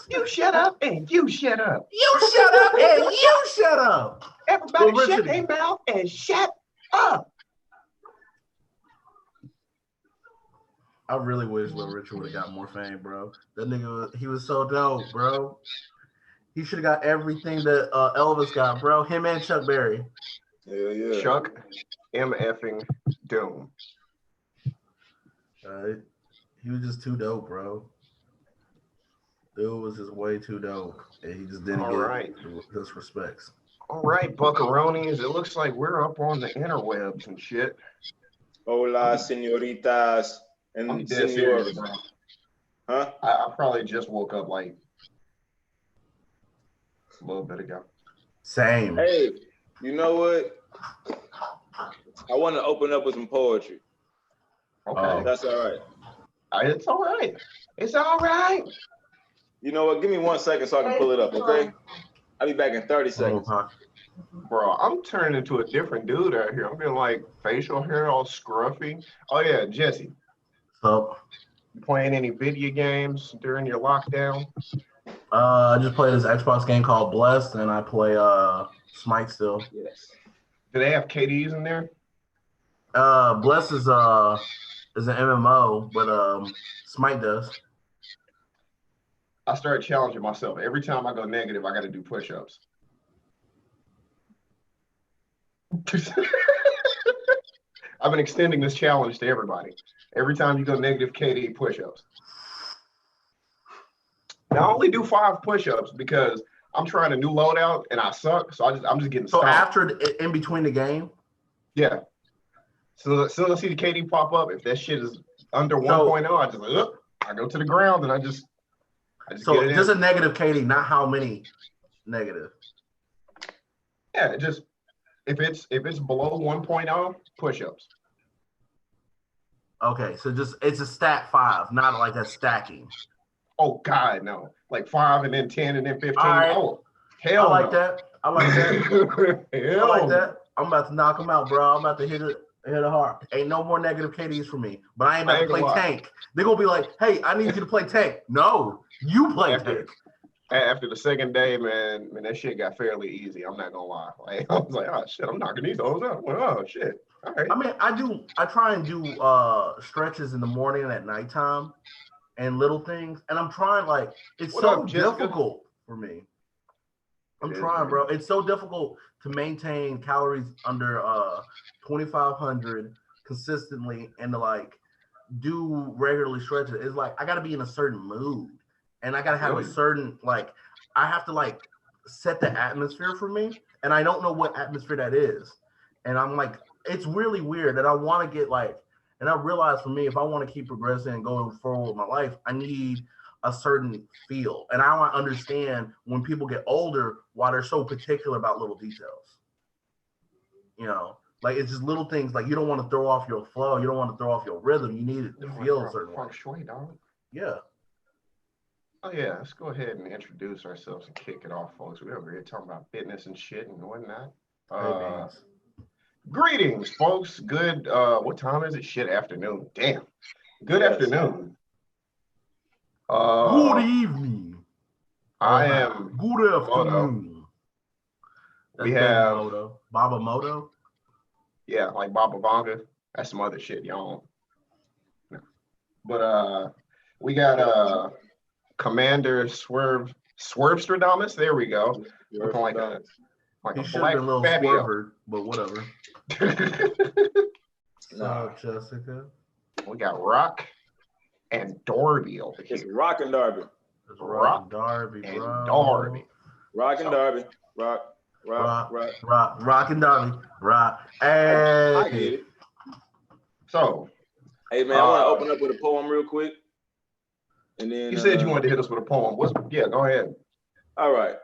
You shut up and you shut up. You shut up and you shut up. Everybody shut their mouth and shut up. I really wish Little Richard would have got more fame, bro. That nigga, he was so dope, bro. He should have got everything that Elvis got, bro. Him and Chuck Berry. Yeah. Chuck M. effing Doom. He was just too dope, bro. Dude was just way too dope, and he just didn't get his respects. All right, buckaroonies. It looks like we're up on the interwebs and shit. Hola, senoritas and senors. Huh? I probably just woke up like a little bit ago. Same. Hey, you know what? I want to open up with some poetry. Okay. That's all right. It's all right. It's all right. You know what? Give me 1 second so I can pull it up, okay? I'll be back in 30 seconds. Bro, I'm turning into a different dude out here. I'm getting like facial hair all scruffy. Oh yeah, Jesse. So, you playing any video games during your lockdown? I just played this Xbox game called Blessed, and I play Smite still. Yes. Do they have KDs in there? Blessed is an MMO, but Smite does. I started challenging myself. Every time I go negative, I got to do push-ups. I've been extending this challenge to everybody. Every time you go negative KD, push-ups. Now I only do 5 push-ups because I'm trying a new loadout and I suck. So I'm just getting stopped. After in between the game? Yeah. So as soon as I see the KD pop up, if that shit is under 1.0, I just I go to the ground and I just so just a negative KD, not how many negative. Yeah, just if it's below 1.0, push-ups. Okay, so just it's a stat 5, not like a stacking. Oh God, no! Like 5 and then 10 and then 15. Right. Oh, hell! I like that. I like that. I like that. I'm about to knock him out, bro. I'm about to hit it hard. Ain't no more negative KDs for me. But I ain't about to play tank. They're gonna be like, hey, I need you to play tank. No, you play tank. After the second day, man, that shit got fairly easy. I'm not gonna lie. Like, I was like, oh shit, I'm knocking these hoes out. Oh shit. All right. I mean, I try and do stretches in the morning and at nighttime and little things. And I'm trying, like, it's so difficult for me. I'm trying, bro. It's so difficult to maintain calories under 2,500 consistently and to like do regularly stretches. It's like I gotta be in a certain mood and I gotta have a certain I have to like set the atmosphere for me, and I don't know what atmosphere that is. And I'm like, it's really weird that I want to get and I realize for me, if I want to keep progressing and going forward with my life, I need a certain feel. And I want to understand when people get older why they're so particular about little details. You know, like it's just little things. Like you don't want to throw off your flow. You don't want to throw off your rhythm. You need it to feel a certain way. Shui, dog. Yeah. Oh yeah, let's go ahead and introduce ourselves and kick it off, folks. We're over here talking about fitness and shit and whatnot. Greetings, folks. Good. What time is it? Shit, afternoon. Damn. Good afternoon. Good evening. I am. Good afternoon. We have Moto. Baba Moto. Yeah, like Baba Vanga. That's some other shit, y'all. No. But we got Commander Swervestradamus. There we go. Looking like a he should have been a little swerver, but whatever. No, Jessica. We got Rock and Darby over here. It's Rock and Darby. It's Rock and Darby, bro. And Darby. Rock and Darby. Rock and Darby. Rock. I get it. So, hey man, I want to open up with a poem real quick. And then you said you wanted to hit us with a poem. Yeah, go ahead. All right.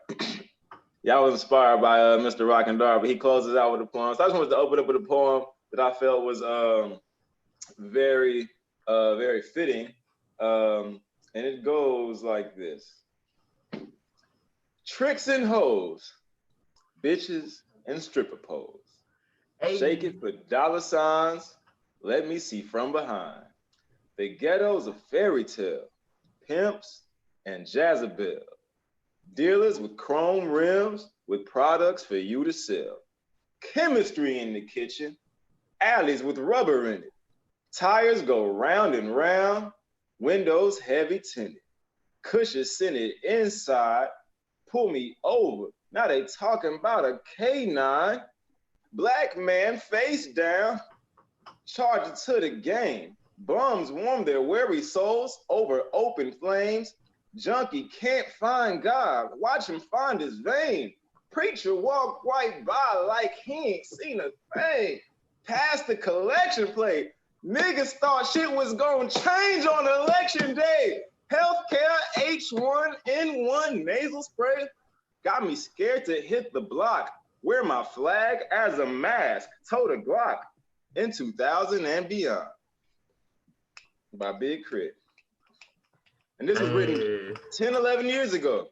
Yeah, I was inspired by Mr. Rock and Darby. He closes out with a poem. So I just wanted to open up with a poem that I felt was very, very fitting. And it goes like this. Tricks and hoes, bitches and stripper poles. Hey. Shake it for dollar signs, Let me see from behind. The ghetto's a fairy tale. Pimps and Jezebel. Dealers with chrome rims with products for you to sell. Chemistry in the kitchen. Alleys with rubber in it. Tires go round and round. Windows heavy tinted. Cushions scented inside. Pull me over. Now they talking about a K9. Black man face down. Charge it to the game. Bums warm their weary souls over open flames. Junkie can't find God. Watch him find his vein. Preacher walk right by like he ain't seen a thing. Pass the collection plate. Niggas thought shit was gonna change on election day. Healthcare, H1N1 nasal spray. Got me scared to hit the block. Wear my flag as a mask. Tote a Glock in 2000 and beyond. By Big Crit. And this was written 10, 11 years ago.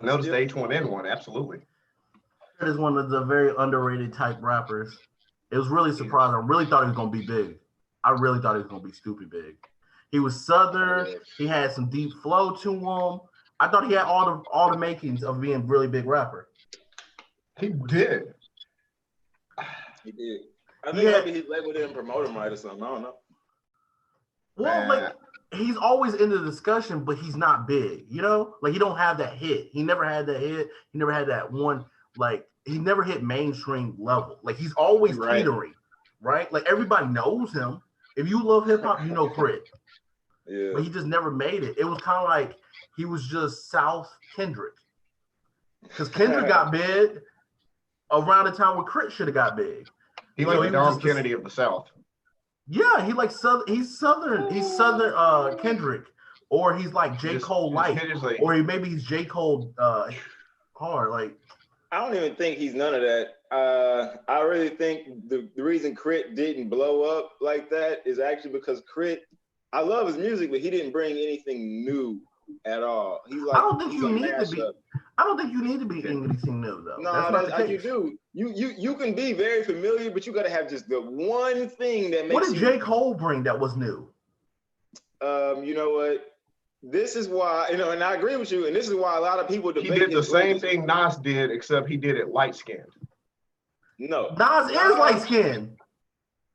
I noticed the H1N1, absolutely. It is one of the very underrated type rappers. It was really surprising. I really thought he was gonna be big. I really thought he was gonna be stupid big. He was Southern. He had some deep flow to him. I thought he had all the makings of being a really big rapper. He did. He did. I think maybe his label didn't promote him right or something. I don't know. Well, like he's always in the discussion, but he's not big. You know, like he don't have that hit. He never had that hit. He never had that one. Like he never hit mainstream level. Like he's always teetering, right? Like everybody knows him. If you love hip hop, you know Crit. Yeah. But he just never made it. It was kind of like he was just South Kendrick, because Kendrick got big around the time where Crit should have got big. He like the Dom Kennedy of the South. Yeah, he like he's Southern Kendrick, or he's like J. Cole light, or he's J. Cole hard. Like I don't even think he's none of that. I really think the reason Crit didn't blow up like that is actually because Crit, I love his music, but he didn't bring anything new at all. He's like, I don't think you need to be. I don't think you need to be anything new though. No, that's you do. You can be very familiar, but you got to have just the one thing that makes. What did J. Cole bring that was new? You know what? This is why, and I agree with you, and this is why a lot of people debate. He did the same thing Nas did, except he did it light skinned. No, Nas is light skinned.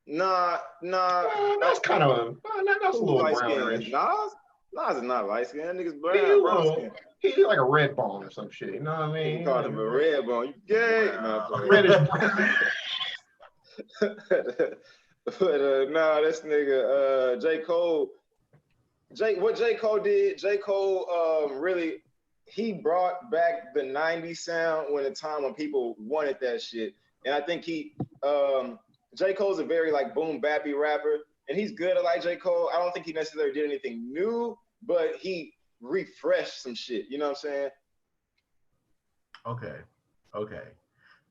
Nah. That's kind of that's a little brownish. Nas is not light skinned. Niggas brown skin. He's like a red bone or some shit. You know what I mean? You call him a red bone. You gay? No, reddish. But this nigga J. Cole. What J. Cole did, J. Cole really, he brought back the 90s sound when a time when people wanted that shit. And I think J. Cole's a very like boom bappy rapper, and he's good at like J. Cole. I don't think he necessarily did anything new, but he refreshed some shit. You know what I'm saying? Okay.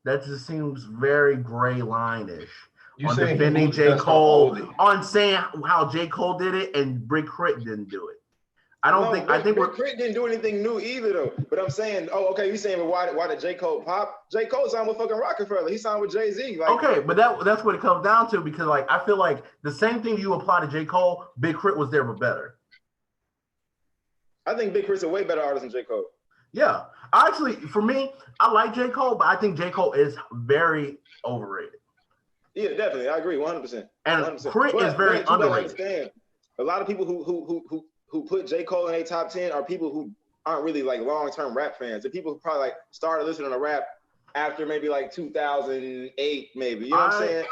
That just seems very gray line-ish. You on saying defending J. Cole, on saying how J. Cole did it and Big Crit didn't do it. I think Big Crit didn't do anything new either though. But I'm saying, you saying, well, why did J. Cole pop? J. Cole signed with fucking Rockefeller. He signed with Jay-Z. Like, okay, but that's what it comes down to, because like I feel like the same thing you apply to J. Cole, Big Crit was there but better. I think Big Crit's a way better artist than J. Cole. Yeah, actually, for me, I like J. Cole, but I think J. Cole is very overrated. Yeah, definitely. I agree 100%. And 100%. Crit is very underrated. A lot of people who put J. Cole in a top 10 are people who aren't really like long-term rap fans. The people who probably like started listening to rap after maybe like 2008, maybe. You know what I'm saying?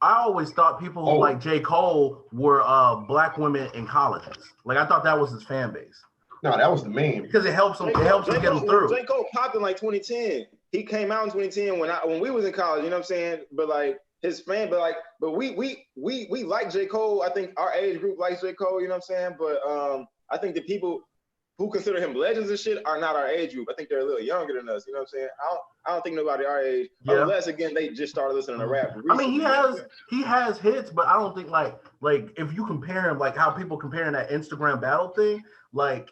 I always thought people who like J. Cole were black women in colleges. Like I thought that was his fan base. No, that was the meme. Because it helps him. It helps him get him through. J. Cole popped in like 2010. He came out in 2010 when we was in college. You know what I'm saying? But like his fan, but we like J. Cole. I think our age group likes J. Cole. You know what I'm saying? But I think the people who consider him legends and shit are not our age group. I think they're a little younger than us. You know what I'm saying? I don't think nobody our age, unless again they just started listening to rap. Recently. I mean, he has hits, but I don't think like if you compare him, like how people comparing that Instagram battle thing, like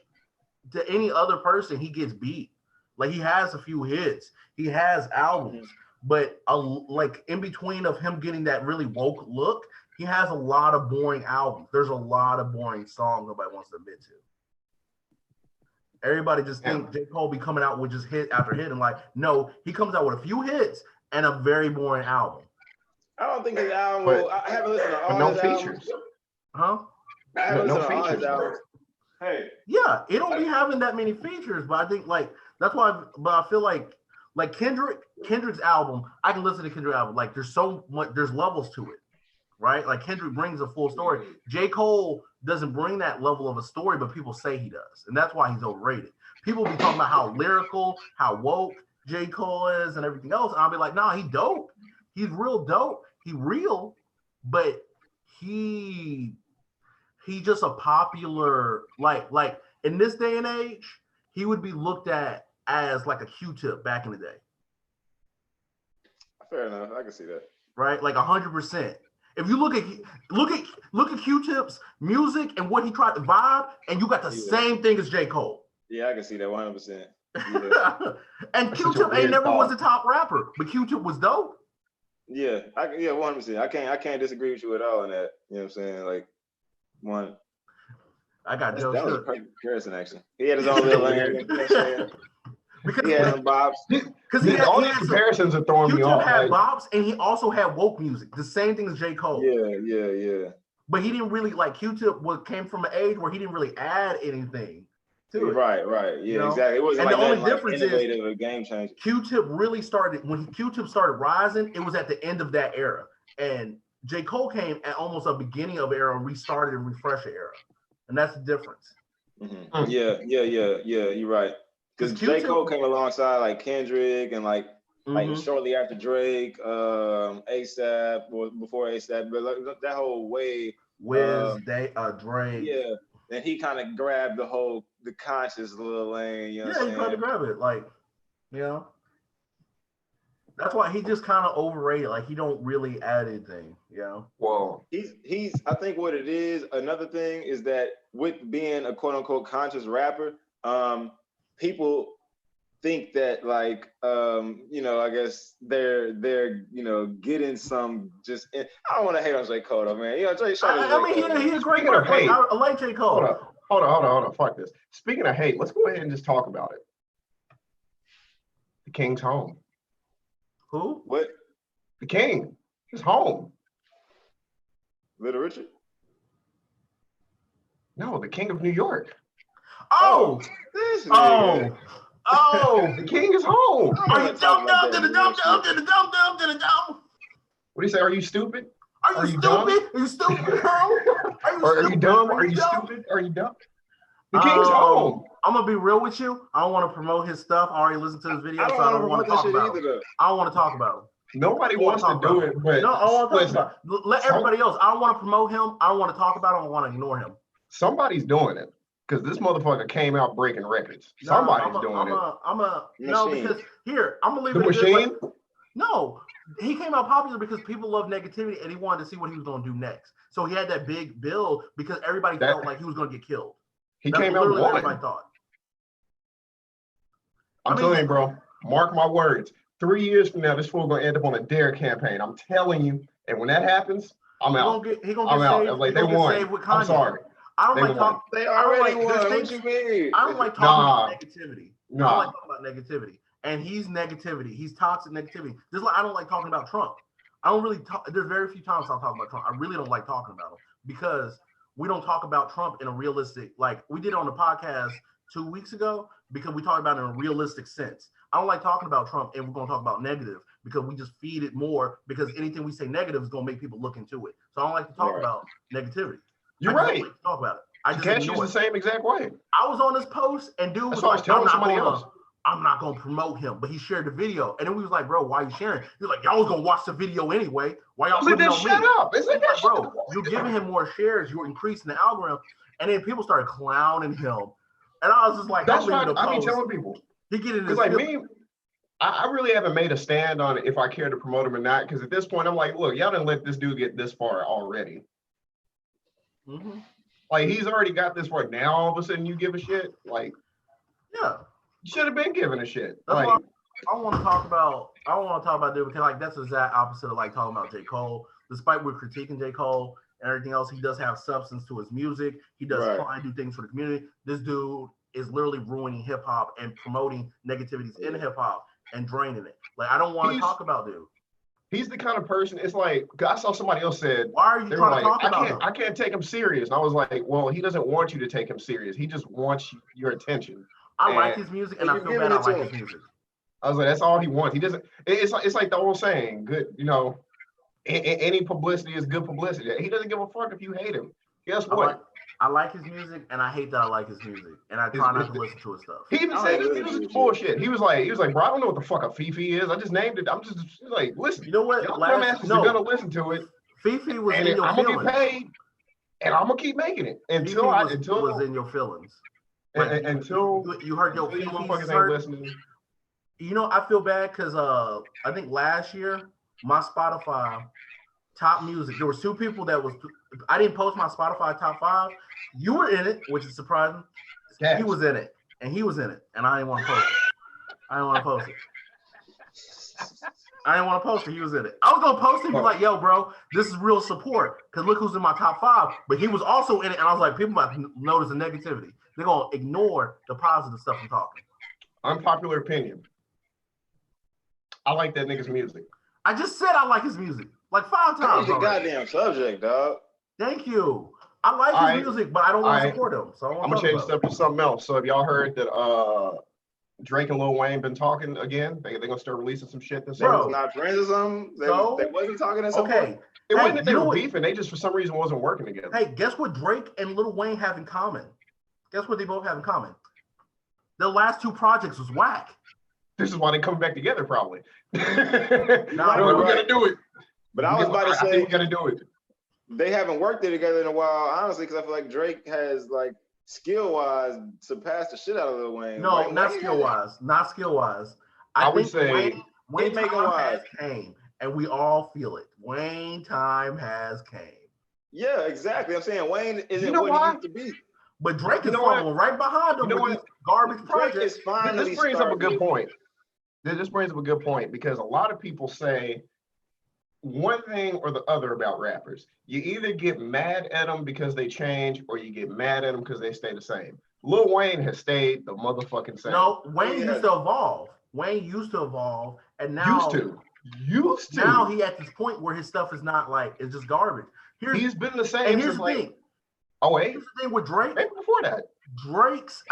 to any other person, he gets beat. Like he has a few hits, he has albums, but like in between of him getting that really woke look, he has a lot of boring albums. There's a lot of boring songs nobody wants to admit to. Everybody just think J. Cole be coming out with just hit after hit, and like, no, he comes out with a few hits and a very boring album. I don't think his album. I haven't listened to all his albums. Huh? I haven't listened to all his albums. Hey. Yeah, it don't be having that many features, but I think like that's why. But I feel like Kendrick's album, I can listen to Kendrick's album. Like there's so much, there's levels to it, right? Like Kendrick brings a full story. J. Cole doesn't bring that level of a story, but people say he does, and that's why he's overrated. People be talking about how lyrical, how woke J. Cole is, and everything else, and I'll be like, nah, he dope. He's real dope. He real, but he's just a popular like in this day and age, he would be looked at as like a Q-Tip back in the day. Fair enough, I can see that. Right, like 100%. If you look at Q-Tip's music and what he tried to vibe, and you got the same thing as J. Cole. Yeah, I can see that 100%. Yeah. And Q-Tip ain't never was the top rapper, but Q-Tip was dope. Yeah, 100%. I can't disagree with you at all on that. You know what I'm saying? Like, one. I got Joe. That was a perfect comparison, actually. He had his own little lane. You know what I'm saying? Because he had some bops. Because all these comparisons are throwing me off. Q-Tip had bops, and he also had woke music. The same thing as J. Cole. Yeah. But he didn't really like Q-Tip. Came from an age where he didn't really add anything to it. Right. Yeah, you know? Exactly. It wasn't and like the only difference is a game changer. Q-Tip really started when Q-Tip started rising. It was at the end of that era, and J. Cole came at almost a beginning of era and restarted and refreshed the era, and that's the difference. Mm-hmm. Yeah. You're right. Because J. Cole came alongside like Kendrick and like shortly after Drake, ASAP or before ASAP, but like, that whole wave. Drake. Yeah, and he kind of grabbed the conscious little lane. You know he tried to grab it, like, you know. That's why he just kind of overrated. Like he don't really add anything, you know. Well, he's. I think what it is. Another thing is that with being a quote unquote conscious rapper, people think that like I guess they're getting some just. I don't want to hate on J. Cole though, man. J. He's a great rapper. I like J. Cole. Hold on. Fuck this. Speaking of hate, let's go ahead and just talk about it. The King's home. Who? What? The King. His home. Little Richard? No, the King of New York. Oh! The King is home. Are you dumb to the dumb? What do you say? Are you stupid? Are you stupid? Are you stupid, girl? Are you dumb? Are you stupid? Are you dumb? The King's home. I'm gonna be real with you. I don't want to promote his stuff. I already listened to his video, so I don't want to talk about it. I don't want to talk about him. Nobody wants to do it, but no, I want to talk about it. Let everybody else. I don't want to promote him. I don't want to talk about him. I want to ignore him. Somebody's doing it because this motherfucker came out breaking records. Somebody's doing it. Because here I'm gonna leave the machine. No, he came out popular because people love negativity, and he wanted to see what he was gonna do next. So he had that big build because everybody felt like he was gonna get killed. He came out one. Everybody thought. I'm telling you, bro. Mark my words. 3 years from now, this fool gonna end up on a dare campaign. I'm telling you. And when that happens, I'm out. I'm out. Like they won. I'm sorry. I don't like talking. They already won. What you mean? I don't like talking about negativity. I don't like talking about negativity. And he's negativity. He's toxic negativity. Just like I don't like talking about Trump. I don't really talk. There's very few times I'll talk about Trump. I really don't like talking about him because we don't talk about Trump in a realistic, like we did on the podcast 2 weeks ago, because we talked about it in a realistic sense. I don't like talking about Trump and we're going to talk about negative because we just feed it more because anything we say negative is going to make people look into it. So I don't like to talk about negativity. You're right. Like to talk about it. I just can't use the same exact way. I was on this post and dude was like, I'm not going to promote him, but he shared the video. And then we was like, bro, why are you sharing? He was like, y'all was going to watch the video anyway. Why y'all putting on me? Shut up. It's like, bro, you're giving him more shares. You're increasing the algorithm. And then people started clowning him. And I was just like, that's why I be telling people. He get in his like me, I really haven't made a stand on it if I care to promote him or not. Because at this point, I'm like, look, y'all didn't let this dude get this far already. Mm-hmm. Like, he's already got this far. Now, all of a sudden, you give a shit? Like, yeah. You should have been giving a shit. That's like, why I want to talk about dude because like that's the exact opposite of like talking about J. Cole. Despite we're critiquing J. Cole and everything else, he does have substance to his music. He does try and do things for the community. This dude is literally ruining hip hop and promoting negativities in hip hop and draining it. Like I don't want to talk about dude. He's the kind of person. It's like I saw somebody else said, "Why are you trying to talk about him? I can't take him serious." And I was like, "Well, he doesn't want you to take him serious. He just wants your attention." I like his music, and I feel bad I like his music. I was like, "That's all he wants. He doesn't." It's like the old saying, "Good, any publicity is good publicity." He doesn't give a fuck if you hate him. Guess what? I like his music, and I hate that I like his music, and I try not to listen to his stuff. He even said his music is bullshit. He was like, "Bro, I don't know what the fuck a Fifi is. I just named it. I'm just like, listen. You know what? Y'all dumbasses are gonna listen to it. Fifi was in your feelings. I'm gonna get paid, and I'm gonna keep making it until was in your feelings. Like, until you heard your Fifi motherfuckers ain't listening. You know, I feel bad because I think last year my Spotify top music. There was two people that was. I didn't post my Spotify top 5. You were in it, which is surprising. Yes. He was in it, and he was in it, and I didn't want to post it. I didn't want to post it. He was in it. I was gonna post it and be like, "Yo, bro, this is real support." Because look who's in my top 5. But he was also in it, and I was like, "People might notice the negativity. They're gonna ignore the positive stuff I'm talking." Unpopular opinion. I like that nigga's music. I just said I like his music like 5 times. Change the goddamn subject, dog. Thank you. I like his music, but I don't want to support him. So I'm gonna change stuff to something else. So have y'all heard that Drake and Lil Wayne been talking again? They're gonna start releasing some shit this year. Not friends or something. They wasn't talking at some point. It wasn't that they were beefing. They just for some reason wasn't working together. Hey, guess what Drake and Lil Wayne have in common? Guess what they both have in common? The last 2 projects was whack. This is why they coming back together, probably. We're gonna do it. But I was about to say we gotta do it. They haven't worked it together in a while, honestly, because I feel like Drake has like skill-wise surpassed the shit out of Lil Wayne. No, not skill-wise. Not skill-wise. I would say Wayne time has came, and we all feel it. Wayne time has came. Yeah, exactly. I'm saying Wayne isn't what he used to be. But Drake is following right behind him with garbage projects. This brings up a good point. This brings up a good point because a lot of people say one thing or the other about rappers. You either get mad at them because they change or you get mad at them because they stay the same. Lil Wayne has stayed the motherfucking same. No, Wayne used to evolve. Wayne used to evolve, and now used to. Now he at this point where his stuff is not like it's just garbage. He's been the same. And here's the thing. Oh wait. Here's the thing with Drake. Maybe before that. Drake's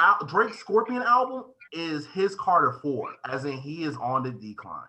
Scorpion album is his Carter 4, as in he is on the decline.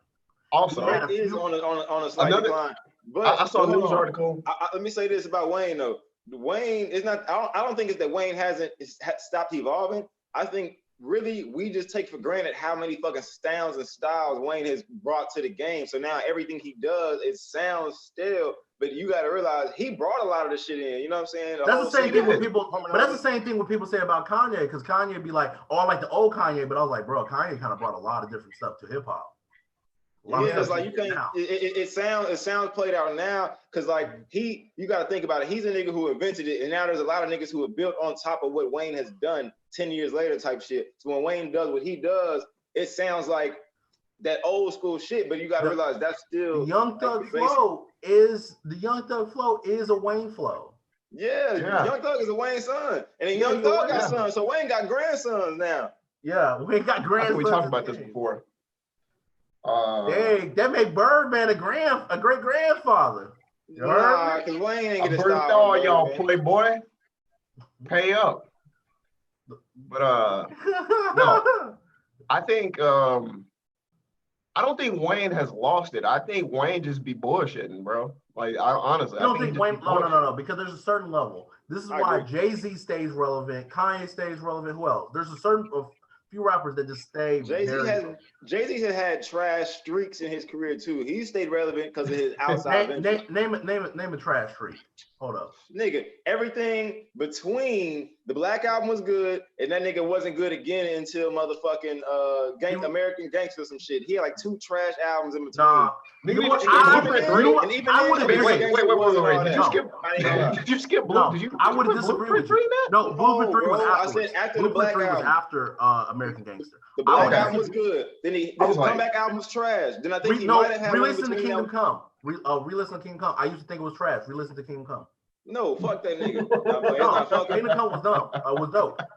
Also, he is on a slight decline. But I saw a news article. Let me say this about Wayne though. Wayne is not. I don't think it's that Wayne hasn't stopped evolving. I think really we just take for granted how many fucking sounds and styles Wayne has brought to the game. So now everything he does, it sounds still. But you got to realize he brought a lot of this shit in. You know what I'm saying? That's the same thing with people. But that's the same thing when people say about Kanye, because Kanye be like, "Oh, I like the old Kanye," but I was like, "Bro, Kanye kind of brought a lot of different stuff to hip hop." Yeah, it's like you can't. It sounds played out now because like you got to think about it. He's a nigga who invented it, and now there's a lot of niggas who have built on top of what Wayne has done 10 years later, type shit. So when Wayne does what he does, it sounds like that old school shit. But you got to realize that's still Young Thug flow is a Wayne flow. Yeah, Young Thug is a Wayne son, and then Young Thug got sons, so Wayne got grandsons now. Yeah, Wayne got grandsons. We talked about this before. Hey, that make Birdman a great grandfather. Nah, because Wayne ain't get a style. All y'all playboy, pay up. But no, I think I don't think Wayne has lost it. I think Wayne just be bullshitting, bro. Like honestly, I don't think Wayne. No, because there's a certain level. This is why Jay-Z stays relevant, Kanye stays relevant. Who else? There's a few rappers that just stay. Jay-Z has had trash streaks in his career too. He stayed relevant because of his outside. Name a trash streak. Hold up, nigga. Everything between The Black Album was good, and that nigga wasn't good again until motherfucking American Gangster some shit. He had like 2 trash albums in between. Nah, Nigga, you know what? And even I then, would Wait. Did you skip? Did you skip Blue? No, Did you? I would put disagree Blueprint with you. 3 in that? No, Blueprint 3 was bro, I afterwards. said after the Blueprint Black 3 was Album. after American Gangster. The Black I Album would- was good. Then his was like- comeback album was trash. Then I think he No, might have had one in re-listen to between Kingdom that. Come. Re-listen to Kingdom Come. I used to think it was trash. Re-listen to Kingdom Come. No, fuck that nigga. No, Kingdom Come was dope.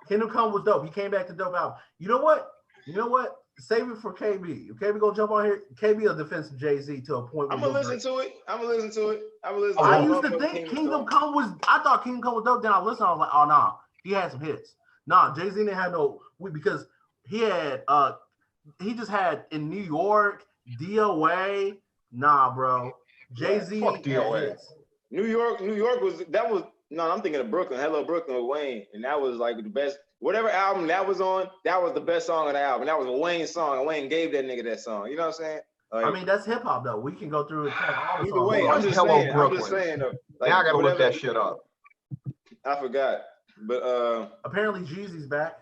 Kingdom Come was dope. He came back to dope album. You know what? Save it for KB. If KB gonna jump on here, KB will defend Jay-Z to a point. I'm gonna listen to it. I used to think Kingdom Come was. I thought Kingdom Come was dope. Then I listened. I was like, oh nah, he had some hits. Nah, Jay-Z didn't have no because he had he just had in New York, DOA. Nah, bro. Jay-Z. Fuck DOA. New York was I'm thinking of Brooklyn. Hello Brooklyn with Wayne, and that was like the best. Whatever album that was on, that was the best song on the album. That was a Wayne song, and Wayne gave that nigga that song. You know what I'm saying? Like, I mean, that's hip hop though. We can go through and count all the either songs. way, What's I'm just Hello saying though. Like, Now I gotta look whatever- that shit up. I forgot, but Apparently, Jeezy's back.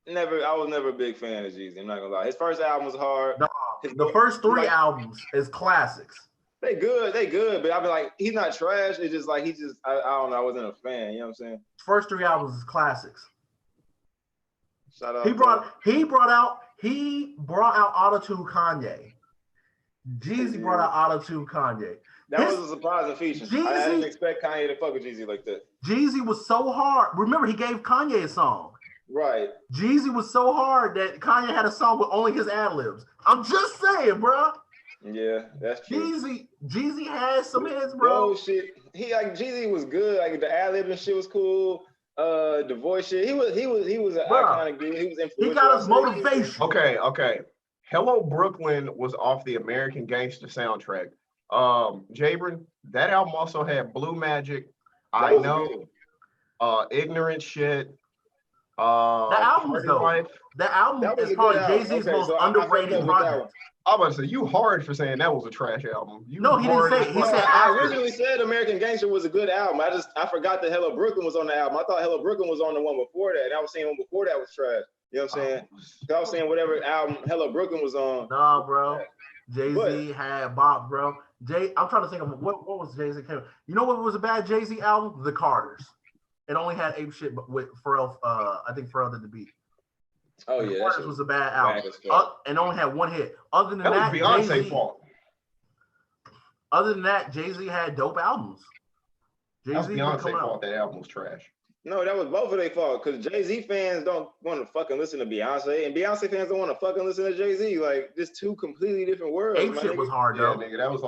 I was never a big fan of Jeezy. I'm not gonna lie. His first album was hard. No, the first 3 albums is classics. They good, but I be like, he's not trash. It's just like I don't know. I wasn't a fan. You know what I'm saying? First 3 albums is classics. Shout out. He brought out Auto-Tune Kanye. Jeezy brought out Auto-Tune Kanye. That was a surprising feature. I didn't expect Kanye to fuck with Jeezy like that. Jeezy was so hard. Remember, he gave Kanye a song. Right. Jeezy was so hard that Kanye had a song with only his ad-libs. I'm just saying, bro. Yeah, that's true. Jeezy had some hits, bro. Oh shit. Jeezy was good. Like the ad-lib and shit was cool. The voice shit. He was an iconic dude. He was influential. He got his motivation. Okay. Hello Brooklyn was off the American Gangster soundtrack. Jabrin, that album also had Blue Magic, I Know, Ignorant Shit. The album's dope. Life. The album is probably Jay-Z's most underrated project. I'm about to say, you hard for saying that was a trash album. No, he didn't say. He said I originally said American Gangster was a good album. I forgot that Hello Brooklyn was on the album. I thought Hello Brooklyn was on the one before that. And I was saying one before that was trash. You know what I'm saying? I was saying whatever album Hello Brooklyn was on. Nah, bro. Jay-Z had Bob, bro. I'm trying to think of what was Jay-Z. You know what was a bad Jay-Z album? The Carters. It only had Ape Shit with Pharrell. I think Pharrell did the beat. Oh yeah, that was a bad album, and only had 1 hit. Other than that was Beyonce's fault. Other than that, Jay-Z had dope albums. That was Beyonce's fault. That album was trash. No, that was both of their fault. Because Jay-Z fans don't want to fucking listen to Beyonce, and Beyonce fans don't want to fucking listen to Jay-Z. Like, just 2 completely different worlds. Ape Shit was hard though. Yeah, nigga, that was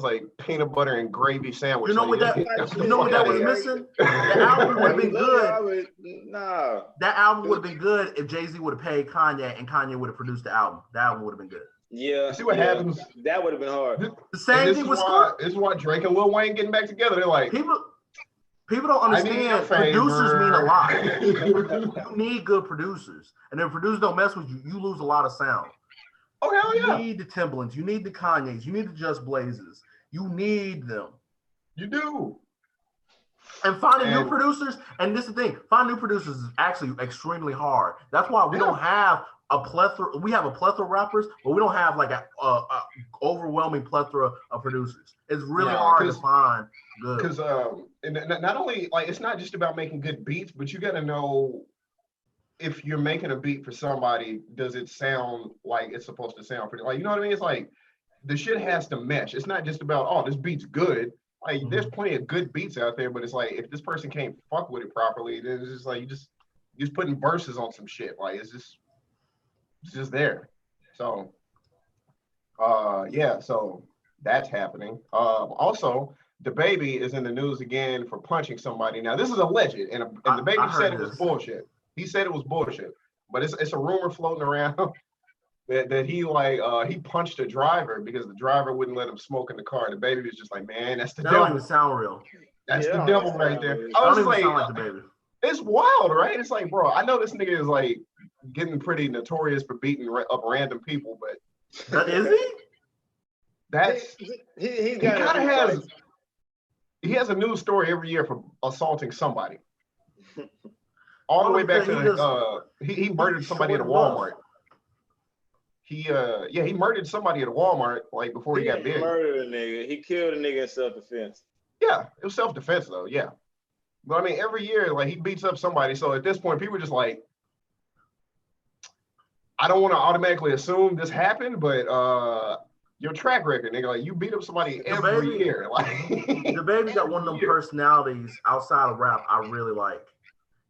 like peanut butter and gravy sandwich. You know what that was missing? The album would have been good. Nah. That album would have been good if Jay-Z would have paid Kanye and Kanye would have produced the album. That album would have been good. Yeah. See what happens? That would have been hard. The same thing with Squirt. This is why Drake and Lil Wayne getting back together. They're like, people don't understand. Producers mean a lot. You need good producers, and if producers don't mess with you, you lose a lot of sound. Oh hell yeah! You need the Timbalands, you need the Kanyes, you need the Just Blazes. You need them. You do. And finding new producers, and this is the thing, finding new producers is actually extremely hard. That's why we don't have a plethora. We have a plethora of rappers, but we don't have like a overwhelming plethora of producers. It's really hard to find good. Because not only like it's not just about making good beats, but you got to know if you're making a beat for somebody, does it sound like it's supposed to sound pretty? Like, you know what I mean? It's like the shit has to mesh. It's not just about, oh, this beat's good. Like, there's plenty of good beats out there, but it's like if this person can't fuck with it properly, then it's just like you just putting verses on some shit. Like it's just there. So yeah, so that's happening. Also, DaBaby is in the news again for punching somebody. Now this is alleged, and DaBaby said it was bullshit. He said it was bullshit, but it's a rumor floating around that he punched a driver because the driver wouldn't let him smoke in the car. DaBaby was just like, man, that's the devil. That don't even sound real. That's the devil right there. I was like, DaBaby. It's wild, right? It's like, bro, I know this nigga is like getting pretty notorious for beating up random people, but is he? That's he has a news story every year for assaulting somebody. All the way back to he murdered somebody at a Walmart. He murdered somebody at a Walmart like before he got big. He murdered a nigga. He killed a nigga in self-defense. Yeah, it was self-defense though. Yeah, but I mean, every year like he beats up somebody. So at this point, people are just like, I don't want to automatically assume this happened, but your track record, nigga, like you beat up somebody every year. Like the baby got one of them personalities outside of rap I really like.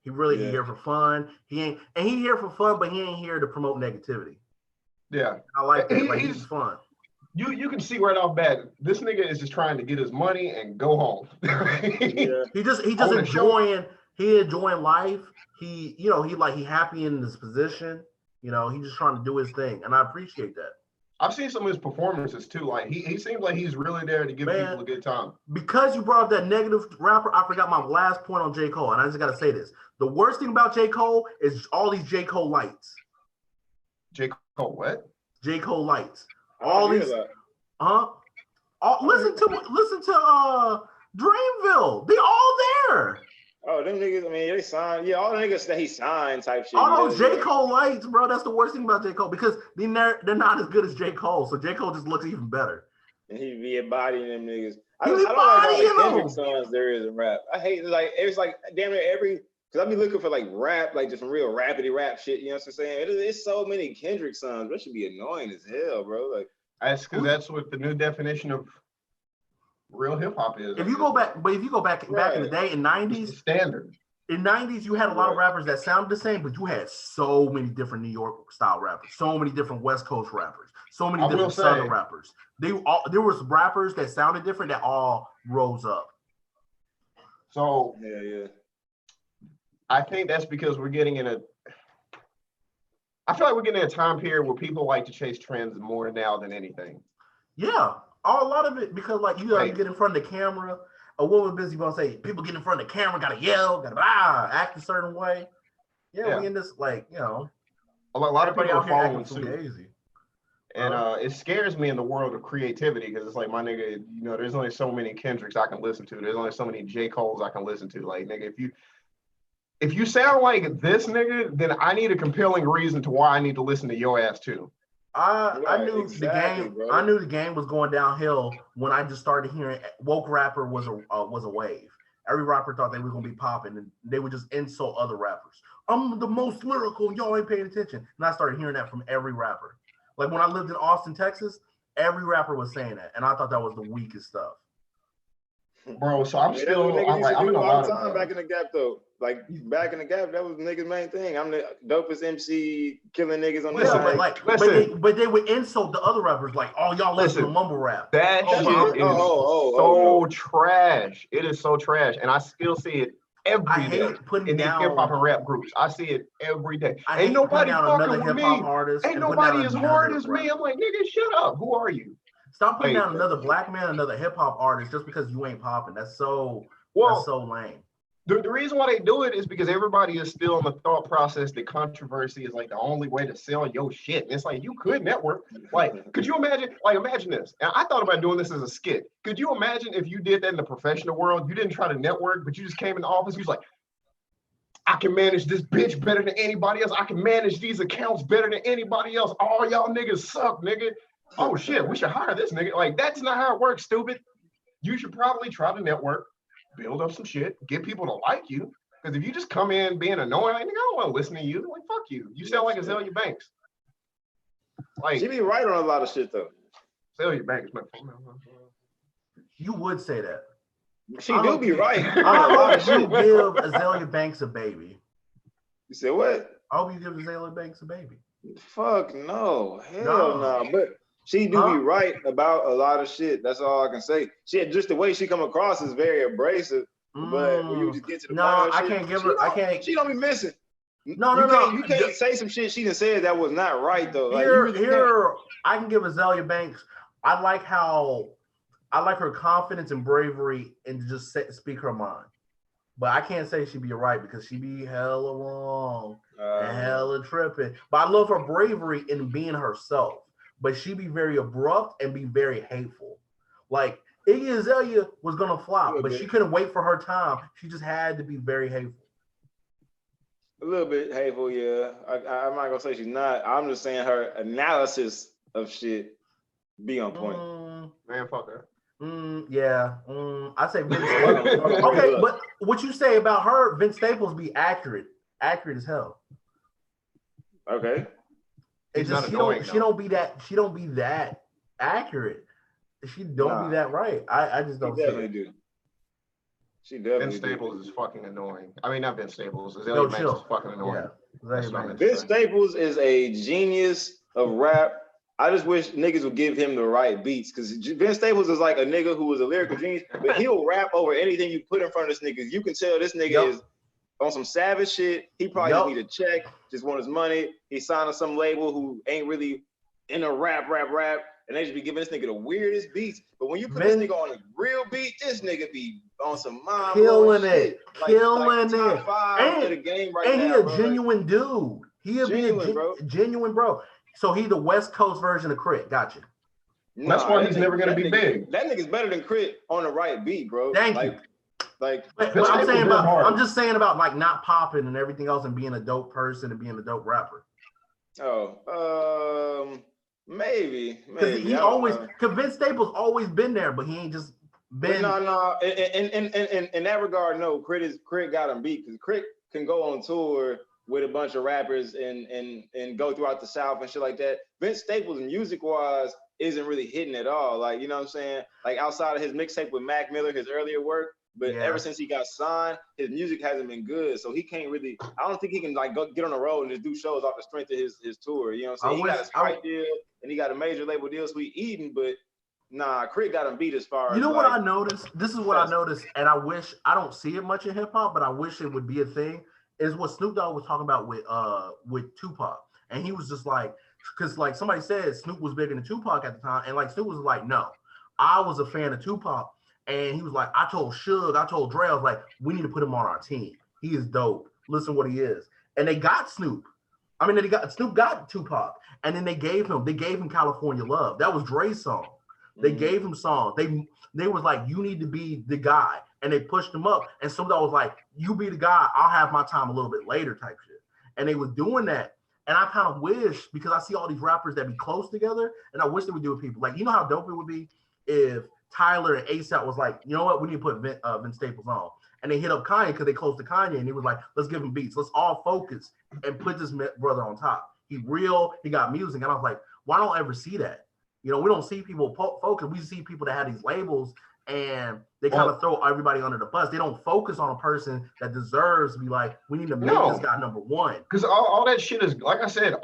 He really here for fun. He here for fun, but he ain't here to promote negativity. Yeah, I like that. Like he's fun. You can see right off bat, this nigga is just trying to get his money and go home. Yeah. He just enjoying life. He happy in his position. You know, he's just trying to do his thing, and I appreciate that. I've seen some of his performances too. Like he seems like he's really there to give people a good time. Because you brought up that negative rapper, I forgot my last point on J. Cole, and I just gotta say this: the worst thing about J. Cole is all these J. Cole lights. J. Cole what? J. Cole lights. All these, listen to Dreamville. They all there. Oh, them niggas, I mean, they signed. Yeah, all the niggas that he signed type shit. All those J. Cole lights, bro. That's the worst thing about J. Cole because they're not as good as J. Cole. So J. Cole just looks even better. And he be embodying them niggas. I don't like all the Kendrick songs there is in rap. I hate it's like damn near every because I be looking for like rap, like just some real rapidy rap shit. You know what I'm saying? It's so many Kendrick songs. That should be annoying as hell, bro. Like that's because that's what the new definition of real hip hop is. If you go back in the day in '90s, standard. In '90s, you had a lot of rappers that sounded the same, but you had so many different New York style rappers, so many different West Coast rappers, so many different Southern rappers. There was rappers that sounded different that all rose up. So yeah. I think that's because we're getting in I feel like we're getting in a time period where people like to chase trends more now than anything. Yeah. A lot of it because like you gotta get in front of the camera. A woman busy gonna say people get in front of the camera, gotta yell, gotta act a certain way. Yeah. We in this a lot of people are following suit. And it scares me in the world of creativity because it's like my nigga, there's only so many Kendricks I can listen to. There's only so many J. Cole's I can listen to. Like nigga, if you sound like this nigga, then I need a compelling reason to why I need to listen to your ass too. I knew the game. Bro. I knew the game was going downhill when I just started hearing woke rapper was a wave. Every rapper thought they were gonna be popping, and they would just insult other rappers. I'm the most lyrical, y'all ain't paying attention. And I started hearing that from every rapper. Like when I lived in Austin, Texas, every rapper was saying that, and I thought that was the weakest stuff. Bro, so I'm in a lot of time back in the Gap though. Like back in the Gap, that was niggas' main thing. I'm the dopest MC, killing niggas on the side. But they would insult the other rappers like, "Oh, y'all listen to mumble rap." That shit is so trash. It is so trash, and I still see it every day in these hip hop and rap groups. I see it every day. Ain't nobody fucking with me. Ain't nobody as hard as me. I'm like, nigga, shut up. Who are you? Stop putting down another black man, another hip hop artist just because you ain't popping. That's so lame. The reason why they do it is because everybody is still in the thought process that controversy is like the only way to sell your shit. And it's like you could network. Like, could you imagine? Like, imagine this. And I thought about doing this as a skit. Could you imagine if you did that in the professional world? You didn't try to network, but you just came in the office. You was like, I can manage this bitch better than anybody else. I can manage these accounts better than anybody else. All y'all niggas suck, nigga. Oh shit, we should hire this nigga. Like, that's not how it works, stupid. You should probably try to network, build up some shit, get people to like you. Because if you just come in being annoying, like, nigga, I don't want to listen to you. Like, fuck you. You sound like Azalea Banks. Like, she be right on a lot of shit though. Azalea Banks, man. You would say that. She do be right. I hope you give Azalea Banks a baby. You said what? I hope you give Azalea Banks a baby. Fuck no. Hell no. But she do be right about a lot of shit. That's all I can say. She just the way she come across is very abrasive. But when you just get to the point, I can't give her. I can't. She don't be missing. No. You can't say some shit she done said that was not right though. Here, I can give Azalea Banks. I like her confidence and bravery and just speak her mind. But I can't say she be right because she be hella wrong and hella tripping. But I love her bravery in being herself. But she be very abrupt and be very hateful. Like Iggy Azalea was gonna flop, but she couldn't wait for her time. She just had to be very hateful. A little bit hateful, yeah. I'm not gonna say she's not. I'm just saying her analysis of shit be on point. Man, fuck her. Yeah. I say Vince Staples. Okay, but what you say about her, Vince Staples be accurate as hell. Okay. It's just she don't be that accurate. She don't be that right. I just don't. She definitely do. She definitely. Vince Staples is fucking annoying. I mean, not Vince Staples. Azalea Banks is fucking annoying. Yeah. Vince Staples is a genius of rap. I just wish niggas would give him the right beats, because Vince Staples is like a nigga who is a lyrical genius, but he'll rap over anything you put in front of this nigga. You can tell this nigga is on some savage shit. He probably just need a check, just want his money. He signed on some label who ain't really in a rap, and they just be giving this nigga the weirdest beats. But when you put this nigga on a real beat, this nigga be on some mind killing it, killing it. And, the game right and now, he a genuine dude. He a genuine bro. So he the West Coast version of Crit. Gotcha. That's why he's never gonna be big. That nigga's better than Crit on the right beat, bro. Thank you. But I'm just saying about like not popping and everything else and being a dope person and being a dope rapper. Maybe. He always, because Vince Staples always been there, but he ain't just been. No. In that regard, no. Crit got him beat, because Crit can go on tour with a bunch of rappers and go throughout the South and shit like that. Vince Staples, music wise, isn't really hitting at all. Like, you know what I'm saying? Like outside of his mixtape with Mac Miller, his earlier work. But ever since he got signed, his music hasn't been good. So he can't really, I don't think he can like go get on the road and just do shows off the strength of his tour. You know what I'm saying? He got a strike deal and he got a major label deal, so he eating, but nah, Crit got him beat as far as. You know what I noticed? This is what I noticed, and I wish, I don't see it much in hip hop, but I wish it would be a thing, is what Snoop Dogg was talking about with Tupac. And he was just like, because like somebody said Snoop was bigger than Tupac at the time, and like Snoop was like, no, I was a fan of Tupac. And he was like, I told Suge, I told Dre, I was like, we need to put him on our team. He is dope. Listen what he is. And they got Snoop. I mean, Snoop got Tupac. And then they gave him California Love. That was Dre's song. They gave him songs. They was like, you need to be the guy. And they pushed him up. And Snoop Dogg was like, you be the guy, I'll have my time a little bit later type shit. And they was doing that. And I kind of wish, because I see all these rappers that be close together, and I wish they would do it with people. Like, you know how dope it would be if Tyler and ASAP was like, you know what, we need to put Vince Staples on. And they hit up Kanye because they close to Kanye, and he was like, let's give him beats. Let's all focus and put this brother on top. He real, he got music. And I was like, why don't I ever see that? You know, we don't see people focus. We see people that have these labels and they kind of throw everybody under the bus. They don't focus on a person that deserves to be like, we need to make this guy number one. Because all that shit is, like I said,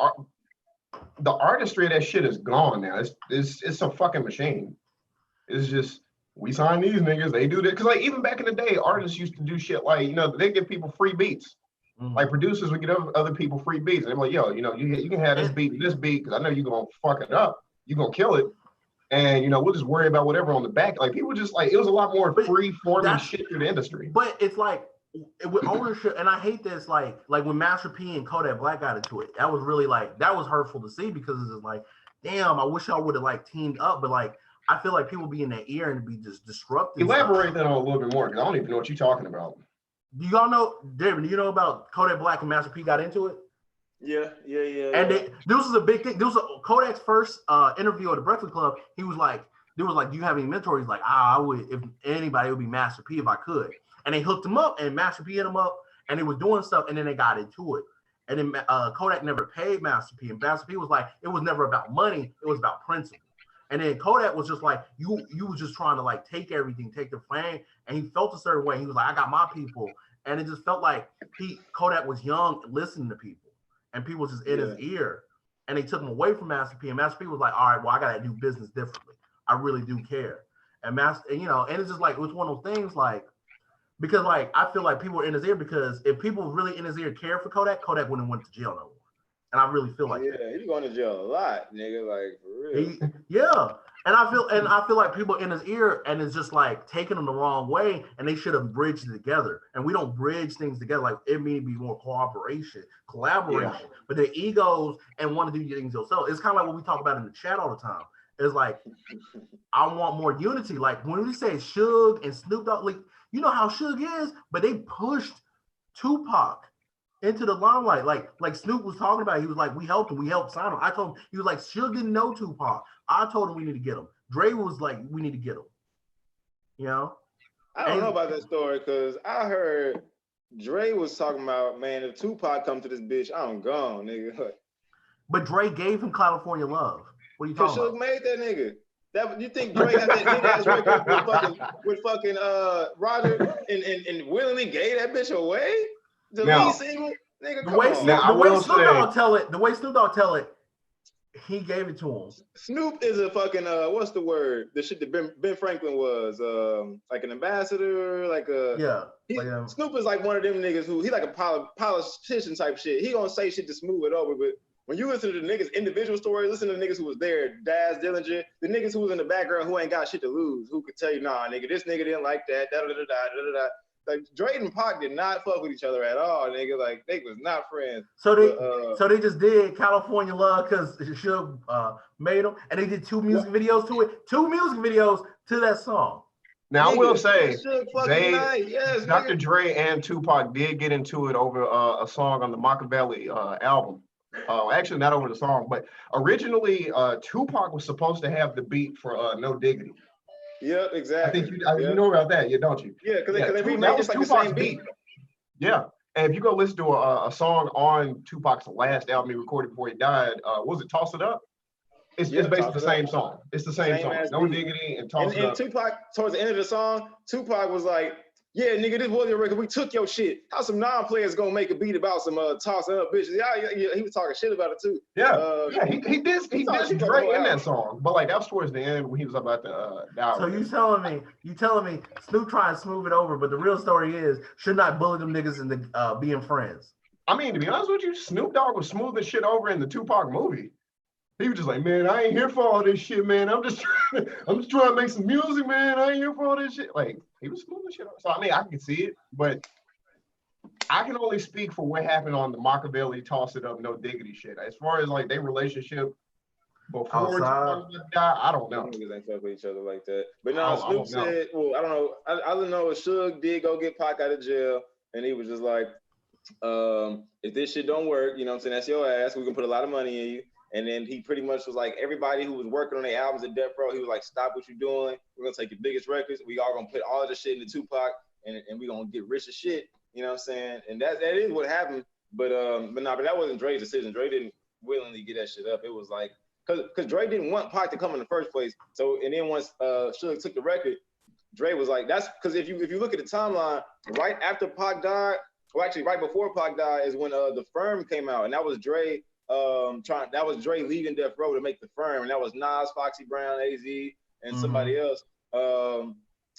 the artistry of that shit is gone now. It's a fucking machine. It's just, we sign these niggas, they do that. Because like even back in the day, artists used to do shit like, you know, they give people free beats. Like producers would give other people free beats. And they're like, yo, you know, you can have this beat, because I know you're going to fuck it up. You're going to kill it. And, you know, we'll just worry about whatever on the back. Like people just like, it was a lot more free-forming shit through the industry. But it's like, with ownership, and I hate this, like when Master P and Kodak Black got into it, that was really like, that was hurtful to see, because it's just like, damn, I wish y'all would have like teamed up. But like, I feel like people be in their ear and be just disruptive. Elaborate that on a little bit more, because I don't even know what you're talking about. Do y'all know, David, do you know about Kodak Black and Master P got into it? Yeah. And this was a big thing. This was Kodak's first interview at the Breakfast Club. He was like, do you have any mentors? He's like, I would, if anybody, it would be Master P if I could. And they hooked him up, and Master P hit him up, and they was doing stuff, and then they got into it. And then Kodak never paid Master P, and Master P was like, it was never about money, it was about principle. And then Kodak was just like, you was just trying to like take everything, take the fame, and he felt a certain way. He was like, I got my people, and it just felt like Kodak was young, listening to people, and people just in his ear, and they took him away from Master P. And Master P was like, all right, well, I gotta do business differently. I really do care. And you know, and it's just like, it was one of those things like, because like I feel like people are in his ear, because if people really in his ear care for Kodak wouldn't went to jail no more. And I really feel like he's going to jail a lot, nigga. Like for real. And I feel like people in his ear, and it's just like taking them the wrong way, and they should have bridged it together. And we don't bridge things together. Like it may be more collaboration, but the egos and want to do things yourself. It's kind of like what we talk about in the chat all the time. It's like, I want more unity. Like when we say Suge and Snoop Dogg, like, you know how Suge is, but they pushed Tupac into the limelight. Like Snoop was talking about, he was like, we helped sign him. I told him, he was like, Suge didn't know Tupac. I told him we need to get him. Dre was like, we need to get him. You know? I don't know about that story because I heard Dre was talking about, man, if Tupac come to this bitch, I'm gone, nigga. But Dre gave him California Love. What are you talking about? Suge made that nigga. That you think Dre had that nigga ass record with fucking Roger and willingly gave that bitch away? The lead single? Nigga, come on. The way Snoop Dogg tell it, he gave it to him. Snoop is a fucking what's the word? The shit that Ben Franklin was like an ambassador, like a Snoop is like one of them niggas who he like a politician type shit. He gonna say shit to smooth it over, but when you listen to the niggas' individual stories, listen to the niggas who was there, Daz Dillinger, the niggas who was in the background who ain't got shit to lose, who could tell you, nah, nigga, this nigga didn't like that, da-da-da-da-da-da-da. Like, Dre and Pac did not fuck with each other at all, nigga. Like, they was not friends. So they just did California Love because Suge made them, and they did 2 music videos to it. 2 music videos to that song. Now, nigga, I will say, yes, Dr. Nigga. Dre and Tupac did get into it over a song on the Machiavelli album. Actually, not over the song, but originally Tupac was supposed to have the beat for No Diggity. Yeah, exactly. I think you know about that, don't you? Yeah, because they remade just like the same beat. Yeah, and if you go listen to a song on Tupac's last album he recorded before he died, was it Toss It Up? It's basically the same song. It's the same song. No Diggity and Toss It Up. And Tupac, towards the end of the song, Tupac was like, yeah, nigga, this was your record. We took your shit. How some non-players gonna make a beat about some tossing up bitches? Yeah, he was talking shit about it too. Yeah, he did Dre in that song, but like that was towards the end when he was about to die. So you telling me Snoop trying to smooth it over, but the real story is should not bully them niggas into being friends. I mean, to be honest with you, Snoop Dogg was smoothing shit over in the Tupac movie. He was just like, man, I ain't here for all this shit, man. I'm just trying to make some music, man. I ain't here for all this shit. Like, he was smoothing shit over. So I mean, I can see it, but I can only speak for what happened on the Machiavelli Toss It Up, No Diggity shit. As far as like their relationship before Tupac died, I don't know. Niggas ain't fuck with each other like that. But no, Snoop said, well, I don't know. I don't know if Suge did go get Pac out of jail, and he was just like, if this shit don't work, you know what I'm saying, that's your ass. We can put a lot of money in you. And then he pretty much was like, everybody who was working on their albums at Death Row, he was like, stop what you're doing. We're going to take your biggest records. We all going to put all of the shit into Tupac, and we're going to get rich as shit. You know what I'm saying? And that is what happened. But that wasn't Dre's decision. Dre didn't willingly get that shit up. It was like, because Dre didn't want Pac to come in the first place. So, and then once Suge took the record, Dre was like, that's because if you look at the timeline, right after Pac died, or actually right before Pac died is when The Firm came out. And that was Dre. That was Dre leaving Death Row to make The Firm, and that was Nas, Foxy Brown, AZ, and somebody else. But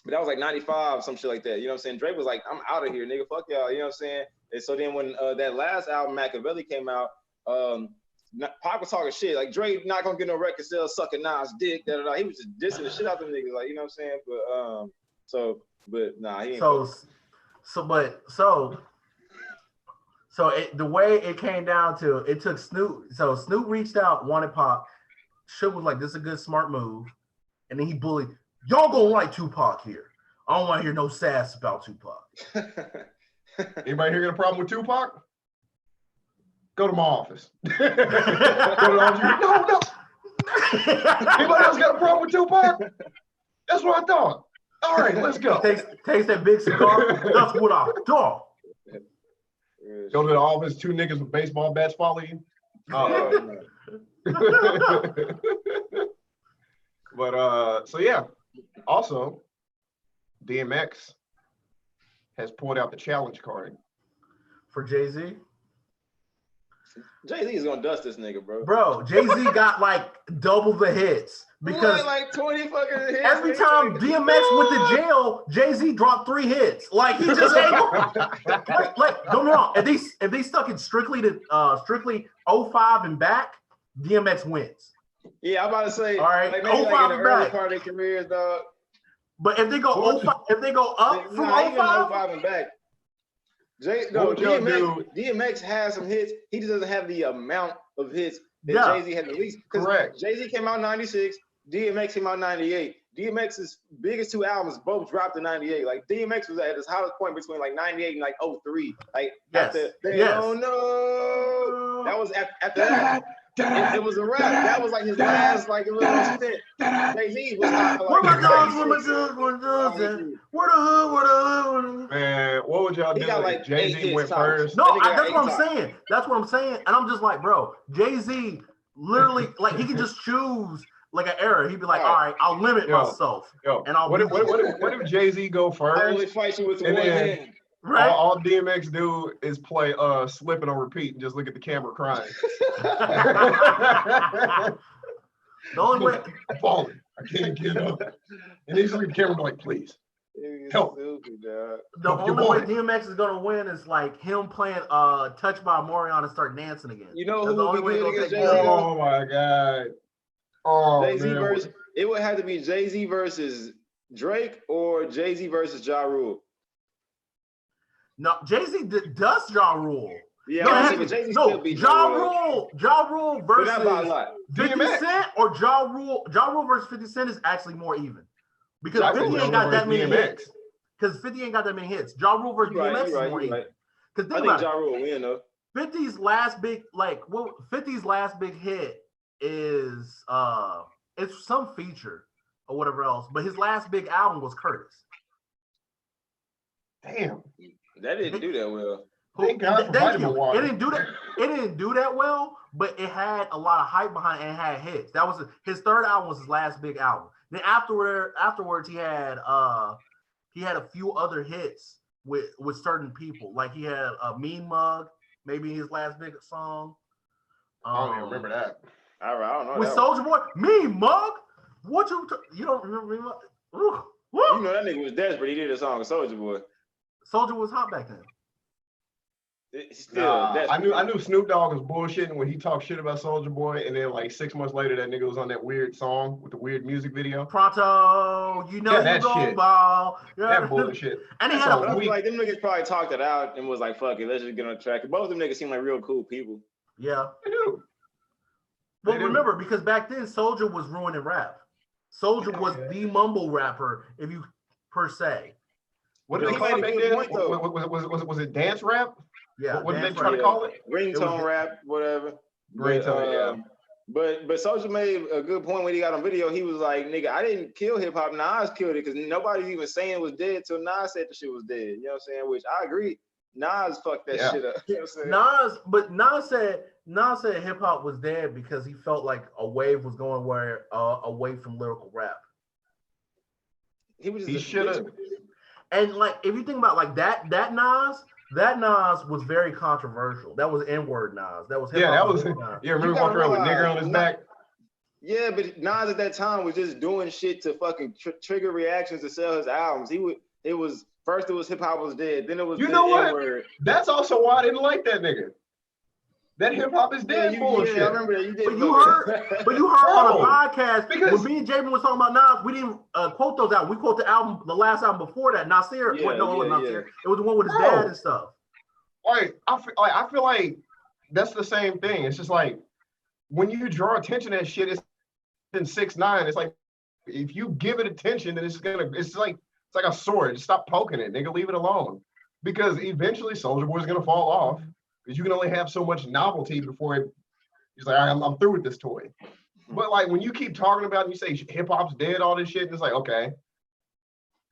that was like 95, some shit like that. You know what I'm saying? Dre was like, I'm out of here, nigga. Fuck y'all. You know what I'm saying? And so then when that last album, Machiavelli, came out, Pac was talking shit. Like, Dre not gonna get no record sales, sucking Nas dick, da da da. He was just dissing the shit out of them niggas, like, you know what I'm saying? But nah, he ain't. So the way it came down to, it took Snoop. So Snoop reached out, wanted Pac. Suge was like, this is a good, smart move. And then he bullied, y'all gonna like Tupac here. I don't want to hear no sass about Tupac. Anybody here got a problem with Tupac? Go to my office. Go to the office. No. Anybody else got a problem with Tupac? That's what I thought. All right, let's go. Taste that big cigar. That's what I thought. Go to the office, 2 niggas with baseball bats follow you. But so yeah. Also, DMX has pulled out the challenge card for Jay-Z. Jay-Z is gonna dust this nigga, bro. Bro, Jay-Z got like double the hits because like 20 fucking hits. Every time DMX went to jail, Jay-Z dropped 3 hits. Like he just ain't like don't get me wrong. If they stuck it strictly to strictly 05 and back, DMX wins. Yeah, I'm about to say, all right, like maybe 05 like in the and early back. part of their careers, dog. But if they go 05, if they go up from 05 and back. DMX has some hits. He just doesn't have the amount of hits that Jay-Z had released. Correct. Jay-Z came out in 96, DMX came out in 98. DMX's biggest two albums both dropped in 98. Like DMX was at his hottest point between like 98 and like 03. Like after they don't know. That was after that. It was a rap. That was like his last like a little stint. Jay-Z was not like. Where the hood? Man, what would y'all do like if Jay-Z went first? No, that's what I'm saying. That's what I'm saying. And I'm just like, bro, Jay-Z literally, like, he could just choose like an era. He'd be like, all right, I'll limit myself. And I'll what if Jay-Z go first? I only fight you with one hand. Right? All DMX do is play Slipping on repeat and just look at the camera crying. The only way I'm falling. I can't get up. And he's looking at the camera like, please. Help. The only way DMX is gonna win is like him playing Touched by Marion and start dancing again. You know That's who would be good against Jay-Z? Oh my God. Oh, Jay-Z man. versus it would have to be Jay-Z versus Drake or Jay-Z versus Ja Rule. No, Jay-Z does Ja Rule. Yeah, No, Jay-Z no, still beat Ja Rule but not by a versus lot. 50 DMX. Cent or Ja Rule versus 50 Cent is actually more even. Because Ja 50 Rule ain't got that many versus hits. Because 50 ain't got that many hits. Ja Rule versus DMX is more even. Because I think think about Ja it. Rule will win though. 50's last big, like, well, 50's last big hit is it's some feature or whatever else, but his last big album was Curtis. Damn. That didn't do that well. Thank God for vitamin water. It didn't do that. It didn't do that well, but it had a lot of hype behind it and it had hits. That was his third album was his last big album. Then afterwards he had a few other hits with certain people. Like he had a Mean Mug, maybe his last big song. I don't even remember that. All right, I don't know. With Soulja Boy, Mean Mug. What you don't remember? Mean Mug? You know that nigga was desperate. He did a song with Soulja Boy. Soulja was hot back then. I knew Snoop Dogg was bullshitting when he talked shit about Soulja Boy, and then like 6 months later, that nigga was on that weird song with the weird music video. Pronto, you know Yeah, you that gon' shit. ball. Yeah. That bullshit. And he That's had all a weak. like them niggas probably talked it out and was like, "Fuck it, let's just get on track." Both of them niggas seem like real cool people. yeah. They do. Well, They do. remember, because back then Soulja was ruining rap. Soulja was the mumble rapper, if you per se. What did they He call it made back a good then? point, though. Was it dance rap? Yeah. What did they dance try rap. to call it? Ringtone was- rap, whatever. Ringtone, yeah. But Soulja made a good point when he got on video. He was like, "Nigga, I didn't kill hip hop. Nas killed it because nobody's even saying it was dead till Nas said the shit was dead." You know what I'm saying? Which I agree. Nas fucked that shit up. You know what I'm saying? Nas said hip hop was dead because he felt like a wave was going away from lyrical rap. He should have. And like if you think about like that Nas was very controversial. That was N-word Nas. That was hip-hop. Yeah, that was. Nas. Yeah, remember walking around with nigger on his back? Yeah, but Nas at that time was just doing shit to fucking trigger reactions to sell his albums. First it was hip hop was dead, then it was You know what? N-word. That's also why I didn't like that nigga. That hip hop is dead bullshit. Yeah, I remember that. You did. But you heard on a podcast because when me and Jamin was talking about Nas, we didn't quote those out. We quote the last album before that, Nasir. It was Nasir. It was the one with his dad and stuff. Like I feel like that's the same thing. It's just like when you draw attention to that shit, it's in 6ix9ine. It's like if you give it attention, then it's like a sword. Just stop poking it, nigga. Leave it alone. Because eventually Soulja Boy is gonna fall off. Because you can only have so much novelty before he's like, I'm through with this toy. But like when you keep talking about it and you say hip hop's dead, all this shit, and it's like, okay,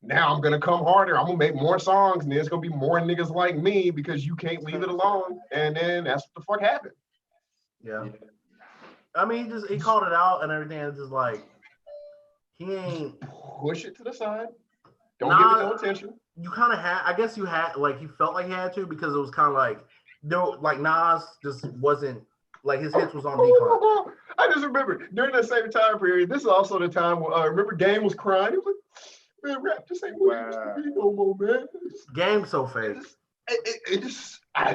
now I'm gonna come harder. I'm gonna make more songs, and there's gonna be more niggas like me because you can't leave it alone. And then that's what the fuck happened. Yeah. I mean, he called it out and everything. It's just like he ain't push it to the side. Don't give it no attention. You kind of had, I guess you had, like he felt like he had to because it was kind of like like Nas just wasn't like his hits was on decline. I just remember during that same time period. This is also the time when remember Game was crying. He was like, "Man, rap just ain't what it used to be no more, man." Game so fake. I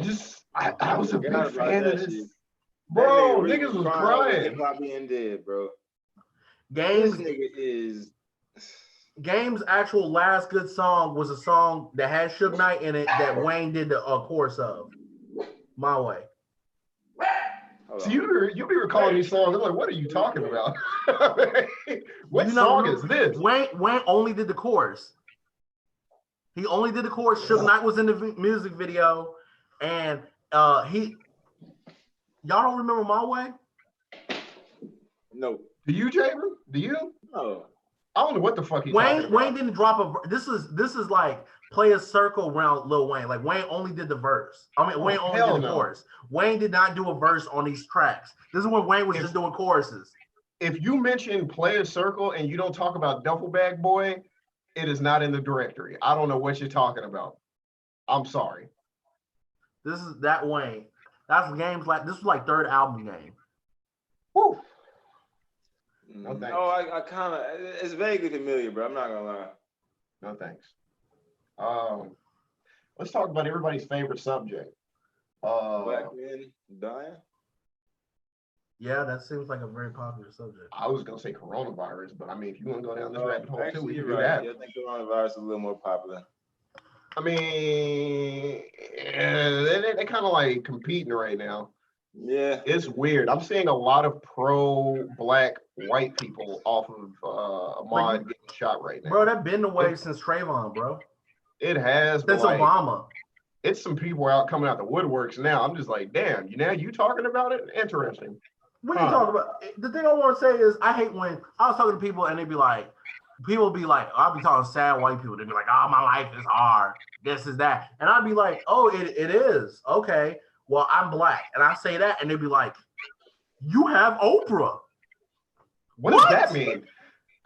was a big fan of this. Bro, niggas was crying. Hip hop being dead, bro. Game's actual last good song was a song that had Suge Knight in it that Wayne did the chorus of. My Way. So you be recalling these songs. I'm like, what are you talking about? What song is this? Wayne only did the chorus. He only did the chorus. Suge Knight was in the music video, and y'all don't remember My Way? No. Do you, Jaber? Do you? No. I don't know what the fuck he's talking about. Wayne didn't drop a. This is like play a circle around Lil Wayne. Like Wayne only did the verse. Wayne only did the chorus. Wayne did not do a verse on these tracks. This is when Wayne was just doing choruses. If you mention Play a Circle and you don't talk about Duffel Bag Boy, it is not in the directory. I don't know what you're talking about. I'm sorry. This is that Wayne. That's games like this was like third album Game. Woo. No, I kind of, it's vaguely familiar, bro. I'm not gonna lie. No thanks. Let's talk about everybody's favorite subject. Black men dying. Yeah, that seems like a very popular subject. I was gonna say coronavirus, but I mean, if you want to go down this rabbit hole too, we can do right. that. Yeah, I think coronavirus is a little more popular. I mean, they kind of like competing right now. Yeah, it's weird. I'm seeing a lot of pro-black white people off of Ahmaud getting shot right now. Bro, that's been the way since Trayvon, bro. It has. Since Obama. It's some people out coming out the woodworks now. I'm just like, damn, you talking about it? Interesting. We can talk about the thing I want to say is I hate when I was talking to people and they'd be like, I'll be talking sad white people. They'd be like, oh, my life is hard. This is that. And I'd be like, oh, it is. Okay. Well, I'm black. And I say that and they'd be like, you have Oprah. What does that mean?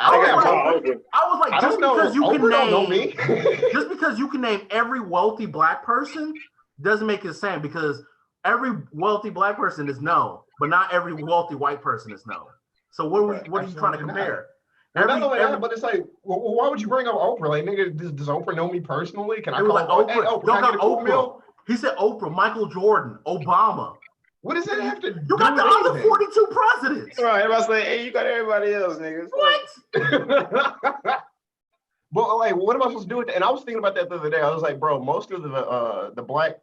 I was like, just because you can name just because you can name every wealthy black person doesn't make it the same, because every wealthy black person is known, but not every wealthy white person is known. So what are you trying to compare? But it's like, well, why would you bring up Oprah? Like, nigga, does Oprah know me personally? Can I call like Oprah? Hey, Oprah, can I get a cool meal? He said Oprah, Michael Jordan, Obama. What does that have to do? You got the other 42 presidents. Right. Everybody's like, hey, you got everybody else, niggas. What? But like, what am I supposed to do with that? And I was thinking about that the other day. I was like, bro, most of the black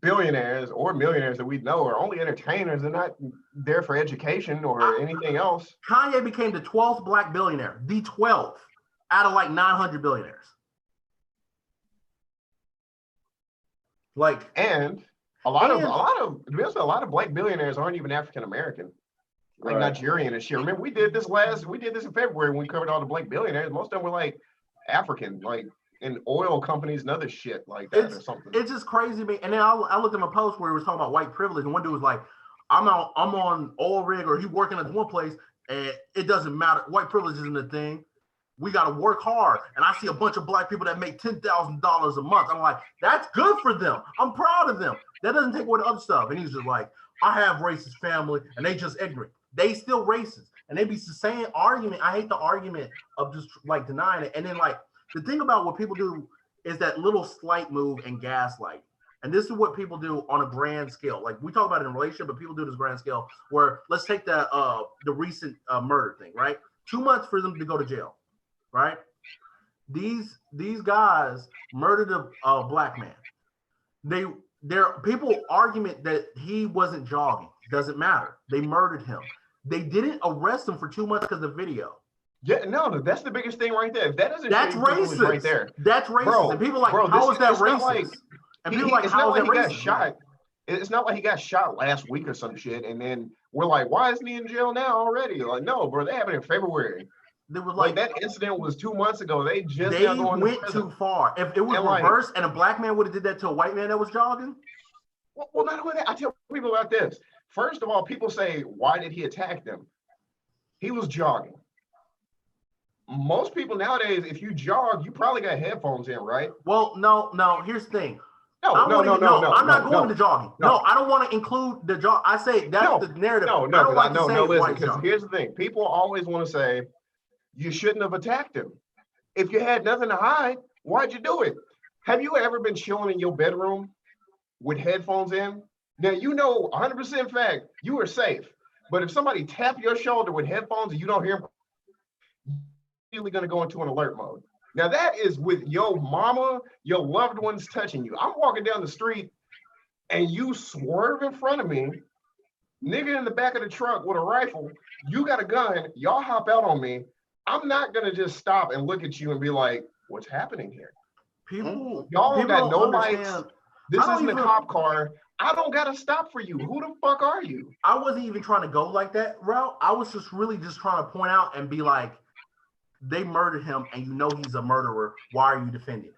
billionaires or millionaires that we know are only entertainers. They're not there for education or anything else. Kanye became the 12th black billionaire, the 12th out of like 900 billionaires. Like, and a lot of black billionaires aren't even African American, like Nigerian and shit. Remember, we did this in February when we covered all the black billionaires. Most of them were like African, like in oil companies and other shit like that or something. It's just crazy to me. And then I looked at my post where he was talking about white privilege, and one dude was like, I'm on oil rig, or he's working at one place, and it doesn't matter. White privilege isn't a thing. We got to work hard. And I see a bunch of black people that make $10,000 a month. I'm like, that's good for them. I'm proud of them. That doesn't take away the other stuff. And he's just like, I have racist family, and they just ignorant. They still racist. And they be saying argument. I hate the argument of just like denying it. And then like the thing about what people do is that little slight move and gaslight. And this is what people do on a grand scale. Like we talk about it in a relationship, but people do this grand scale where let's take the recent murder thing, right? 2 months for them to go to jail. Right? These guys murdered a black man. Their people argument that he wasn't jogging doesn't matter. They murdered him. They didn't arrest him for 2 months because of video. Yeah, no, that's the biggest thing right there. If that doesn't, that's racist right there. That's racist. Bro, and people are like, how is that racist? And people are like, how is that racist? Shot. It's not like he got shot last week or some shit, and then we're like, why isn't he in jail now already? Like, no, bro, they happened in February. They were like that incident was 2 months ago. They went too far. If it was reversed and a black man would have did that to a white man that was jogging. Well, not only that, I tell people about this. First of all, people say, why did he attack them? He was jogging. Most people nowadays, if you jog, you probably got headphones in, right? Well, no. Here's the thing. No. I'm not going to jogging. No, I don't want to include the jog. I say that's the narrative. Listen, because here's the thing. People always want to say, you shouldn't have attacked him. If you had nothing to hide, why'd you do it? Have you ever been chilling in your bedroom with headphones in? Now, 100% fact, you are safe. But if somebody tap your shoulder with headphones and you don't hear them, you're really going to go into an alert mode. Now, that is with your mama, your loved ones touching you. I'm walking down the street and you swerve in front of me. nigga in the back of the truck with a rifle, you got a gun, y'all hop out on me. I'm not gonna just stop and look at you and be like, what's happening here? People, y'all people got don't no understand. lights. This isn't a cop car. I don't gotta stop for you. Who the fuck are you? I wasn't even trying to go like that route. I was just really just trying to point out and be like, they murdered him and you know he's a murderer. Why are you defending him?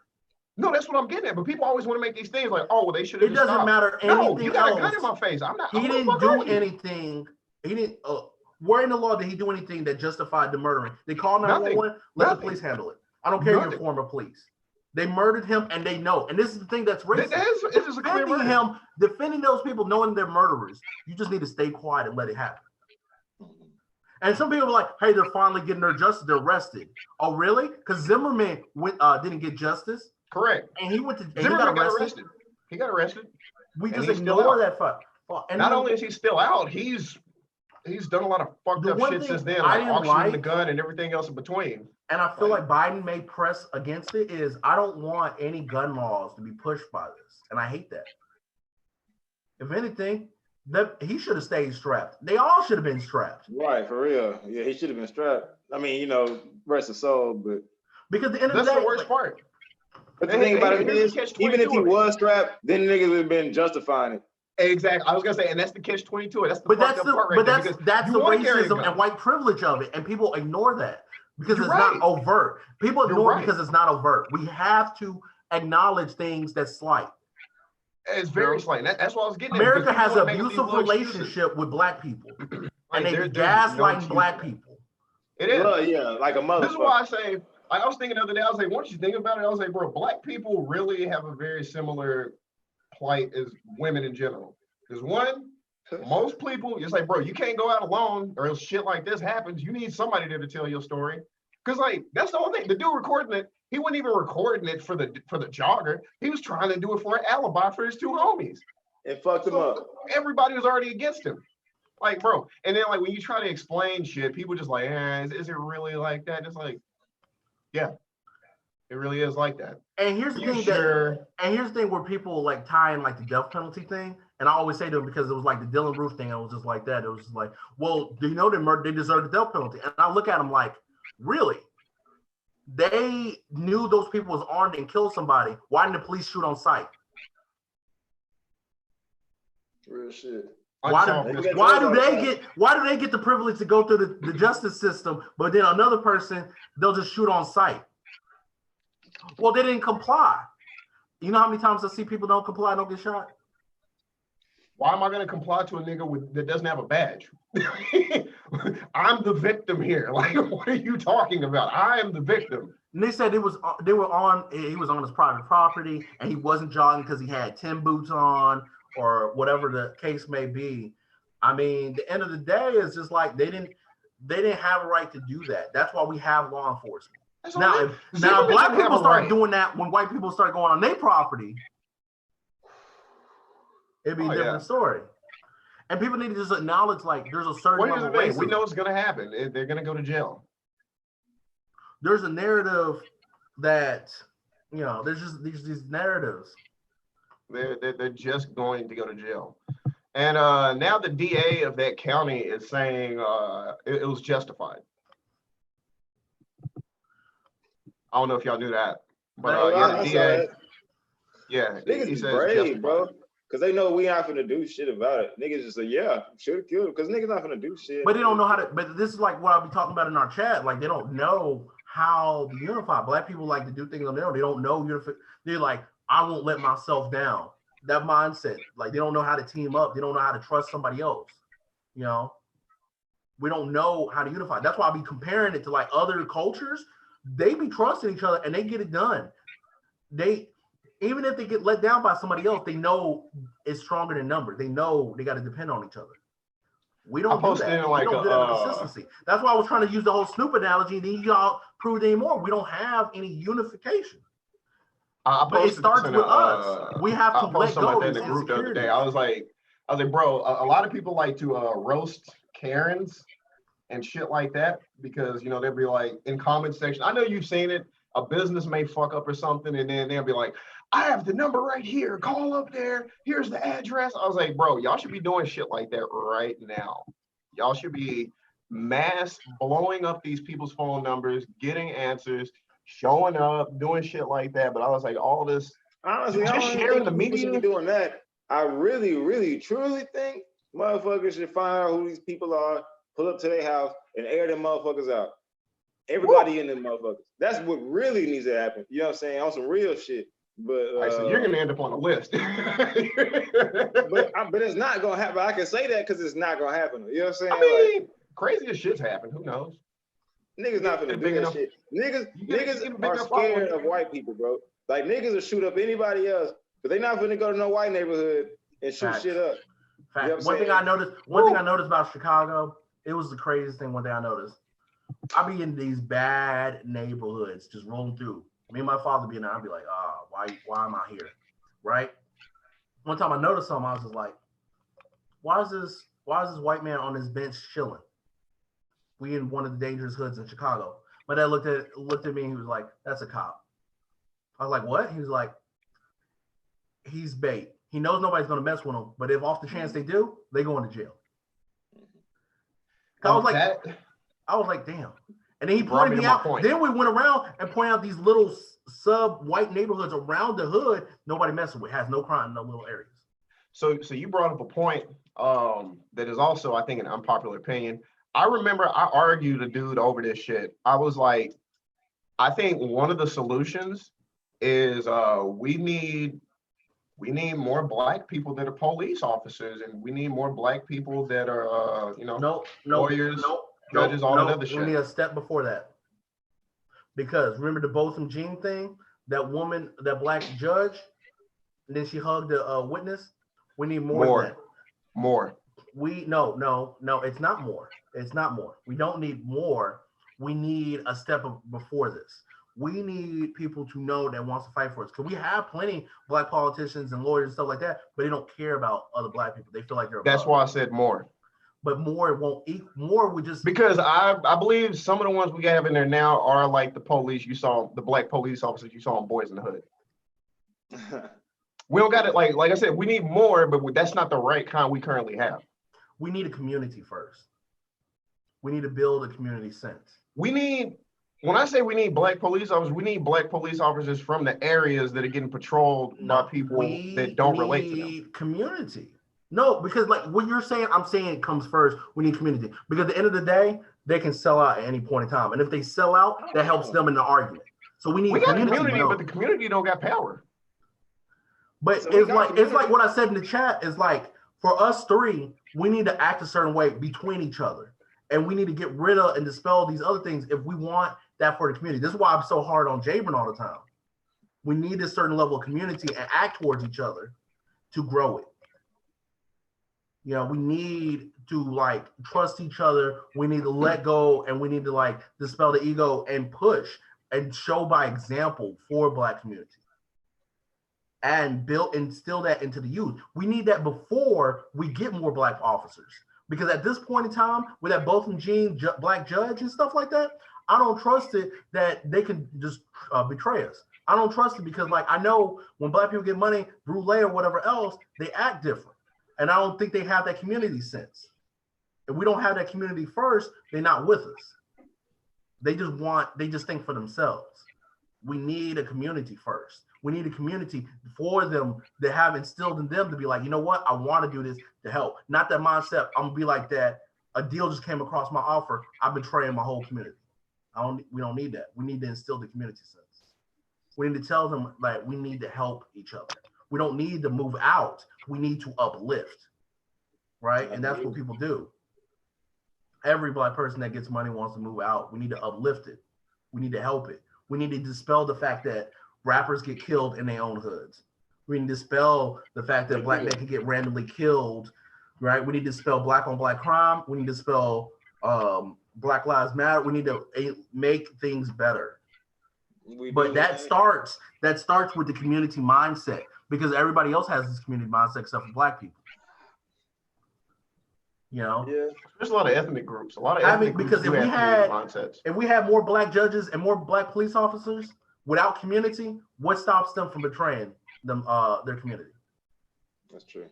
No, that's what I'm getting at. But people always want to make these things like, oh, well, they should have. It doesn't stopped. matter anything No, you got else. a gun in my face. I'm not. He didn't do anything. He didn't. Where in the law did he do anything that justified the murdering? They called 911. Let the police handle it. I don't care if you're former police. They murdered him and they know. And this is the thing that's racist. This is a clear murder. Defending those people knowing they're murderers. You just need to stay quiet and let it happen. And some people are like, hey, they're finally getting their justice. They're arrested. Oh, really? Because Zimmerman didn't get justice. Correct. And he went to Zimmerman got arrested. He got arrested. We just ignore that fact. And not only is he still out, he's done a lot of fucked up shit since then, like auctioning the gun and everything else in between. And I feel like Biden may press against it is I don't want any gun laws to be pushed by this. And I hate that. If anything, he should have stayed strapped. They all should have been strapped. Right, for real. Yeah, he should have been strapped. I mean, you know, rest his soul, but because the end of the day, that's the worst part. But the thing about it is, even if he was strapped, then niggas would have been justifying it. Exactly. I was gonna say, and that's the catch-22. That's the that's the racism and white privilege of it, and people ignore that because it's not overt. People ignore it because it's not overt. We have to acknowledge things that's slight. It's very slight. That's what I was getting at. America has an abusive relationship with black people, and they gaslighting black people. It is. Well, yeah, like a motherfucker. This is why I say. I was thinking the other day. I was like, once you think about it, I was like, bro, black people really have a very similar plight as women in general. Because one, most people, it's like, bro, you can't go out alone or else shit like this happens. You need somebody there to tell your story. Because like that's the whole thing. The dude recording it, he wasn't even recording it for the jogger. He was trying to do it for an alibi for his two homies. It fucked him up. Everybody was already against him. Like, bro, and then like when you try to explain shit, people just like, is it really like that? It's like, yeah, it really is like that. And here's the here's the thing where people like tie in like the death penalty thing. And I always say to them because it was like the Dylan Roof thing. It was just like that. It was just like, well, do you know they deserve the death penalty? And I look at them like, really? They knew those people was armed and killed somebody. Why didn't the police shoot on sight? Real shit. Why do they get the privilege to go through the justice system, but then another person they'll just shoot on sight? Well, they didn't comply. You know how many times I see people don't comply, don't get shot? Why am I going to comply to a nigga that doesn't have a badge? I'm the victim here. Like, what are you talking about? I am the victim. And they said he was on his private property and he wasn't jogging because he had 10 boots on or whatever the case may be. I mean, the end of the day is just like they didn't have a right to do that. That's why we have law enforcement. Now black people start doing that when white people start going on their property. It'd be a different story. And people need to just acknowledge like there's a certain level of racism. We know it's going to happen. They're going to go to jail. There's a narrative that, you know, there's just these narratives. They're just going to go to jail. And now the DA of that county is saying it was justified. I don't know if y'all knew that. But the DA. Yeah. Niggas is brave, bro. Because they know we not finna do shit about it. Niggas just say, yeah, should have killed him. Because niggas not finna do shit. But they don't know how to, but this is like what I'll be talking about in our chat. Like, they don't know how to unify. Black people like to do things on their own. They don't know unify. They're like, I won't let myself down. That mindset. Like, they don't know how to team up. They don't know how to trust somebody else. You know? We don't know how to unify. That's why I be comparing it to like other cultures. They be trusting each other and they get it done. Even if they get let down by somebody else, they know it's stronger than numbers. They know they got to depend on each other. We don't do that. We don't do that with consistency. That's why I was trying to use the whole Snoop analogy. Then y'all proved anymore. We don't have any unification. But it starts with us. We have to let go of the group the other day. I was like, bro, a lot of people like to roast Karens and shit like that because, you know, they'll be like in comment section. I know you've seen it. a business may fuck up or something, and then they'll be like, I have the number right here. Call up there. Here's the address. I was like, bro, y'all should be doing shit like that right now. Y'all should be mass blowing up these people's phone numbers, getting answers, showing up, doing shit like that. But I was like, all this, honestly, just I don't sharing the think people should media. be doing that. I really, really, truly think motherfuckers should find out who these people are, pull up to their house, and air them motherfuckers out. Everybody in them motherfuckers. That's what really needs to happen. You know what I'm saying? On some real shit. But So you're gonna end up on a list. but it's not gonna happen. I can say that because it's not gonna happen. You know what I'm saying? I mean, craziest shit's happen. Who knows? Niggas not gonna do that shit. Niggas are scared of white people, bro. Like niggas will shoot up anybody else, but they not gonna go to no white neighborhood and shoot shit up. Fact. You know One thing I noticed about Chicago, it was the craziest thing. One thing I noticed, I be in these bad neighborhoods, just rolling through. Me and my father be in there. I'd be like, why am I here? Right? One time I noticed something. I was just like, why is this white man on his bench chilling? We in one of the dangerous hoods in Chicago. My dad looked at me and he was like, that's a cop. I was like, what? He was like, he's bait. He knows nobody's gonna mess with him, but if off the chance they do, they going to jail. I was like, damn. And then he pointed me out. Then we went around and pointed out these little sub-white neighborhoods around the hood. Nobody messing with, has no crime in no little areas. So you brought up a point that is also, I think, an unpopular opinion. I remember I argued a dude over this shit. I was like, I think one of the solutions is we need more black people that are police officers, and we need more black people that are lawyers, judges, all that other shit. We need a step before that. Because remember the Botham Jean thing? That woman, that black judge, and then she hugged the witness. We need more than that. More. No, it's not more. It's not more. We don't need more. We need a step before this. We need people to know that wants to fight for us. Because we have plenty black politicians and lawyers and stuff like that, but they don't care about other black people. They feel like they're above. That's why I said more. But more won't equal. More would just because I believe some of the ones we have in there now are like the police you saw, the black police officers you saw on Boys in the Hood. We don't got it. Like I said, we need more, but that's not the right kind we currently have. We need a community first. We need to build a community sense. When I say we need black police officers, we need black police officers from the areas that are getting patrolled by people that don't relate to them. Community. No, because like what you're saying, I'm saying it comes first. We need community. Because at the end of the day, they can sell out at any point in time. And if they sell out, that helps them in the argument. So we need community, but the community don't got power. But so it's like what I said in the chat is like, for us three, we need to act a certain way between each other. And we need to get rid of and dispel these other things if we want that for the community. This is why I'm so hard on Jabron all the time. We need a certain level of community and act towards each other to grow it. You know, we need to like trust each other. We need to let go, and we need to like dispel the ego and push and show by example for Black community. And instill that into the youth. We need that before we get more Black officers. Because at this point in time, with that Botham Jean Black judge and stuff like that, I don't trust it that they can just betray us. I don't trust it because, like, I know when Black people get money, Brule or whatever else, they act different. And I don't think they have that community sense. If we don't have that community first, they're not with us. They just think for themselves. We need a community first. We need a community for them to have instilled in them to be like, you know what? I want to do this to help. Not that mindset. I'm gonna be like that. A deal just came across my offer. I'm betraying my whole community. We don't need that. We need to instill the community sense. We need to tell them like we need to help each other. We don't need to move out. We need to uplift, right? And that's what people do. Every Black person that gets money wants to move out. We need to uplift it. We need to help it. We need to dispel the fact that rappers get killed in their own hoods. We need to dispel the fact that Black men can get randomly killed, right? We need to dispel Black on Black crime. We need to dispel Black Lives Matter. We need to make things better. But that starts with the community mindset, because everybody else has this community mindset except for Black people. You know, yeah. There's a lot of ethnic groups. A lot of ethnic groups because if we had more Black judges and more Black police officers, without community, what stops them from betraying them their community? That's true.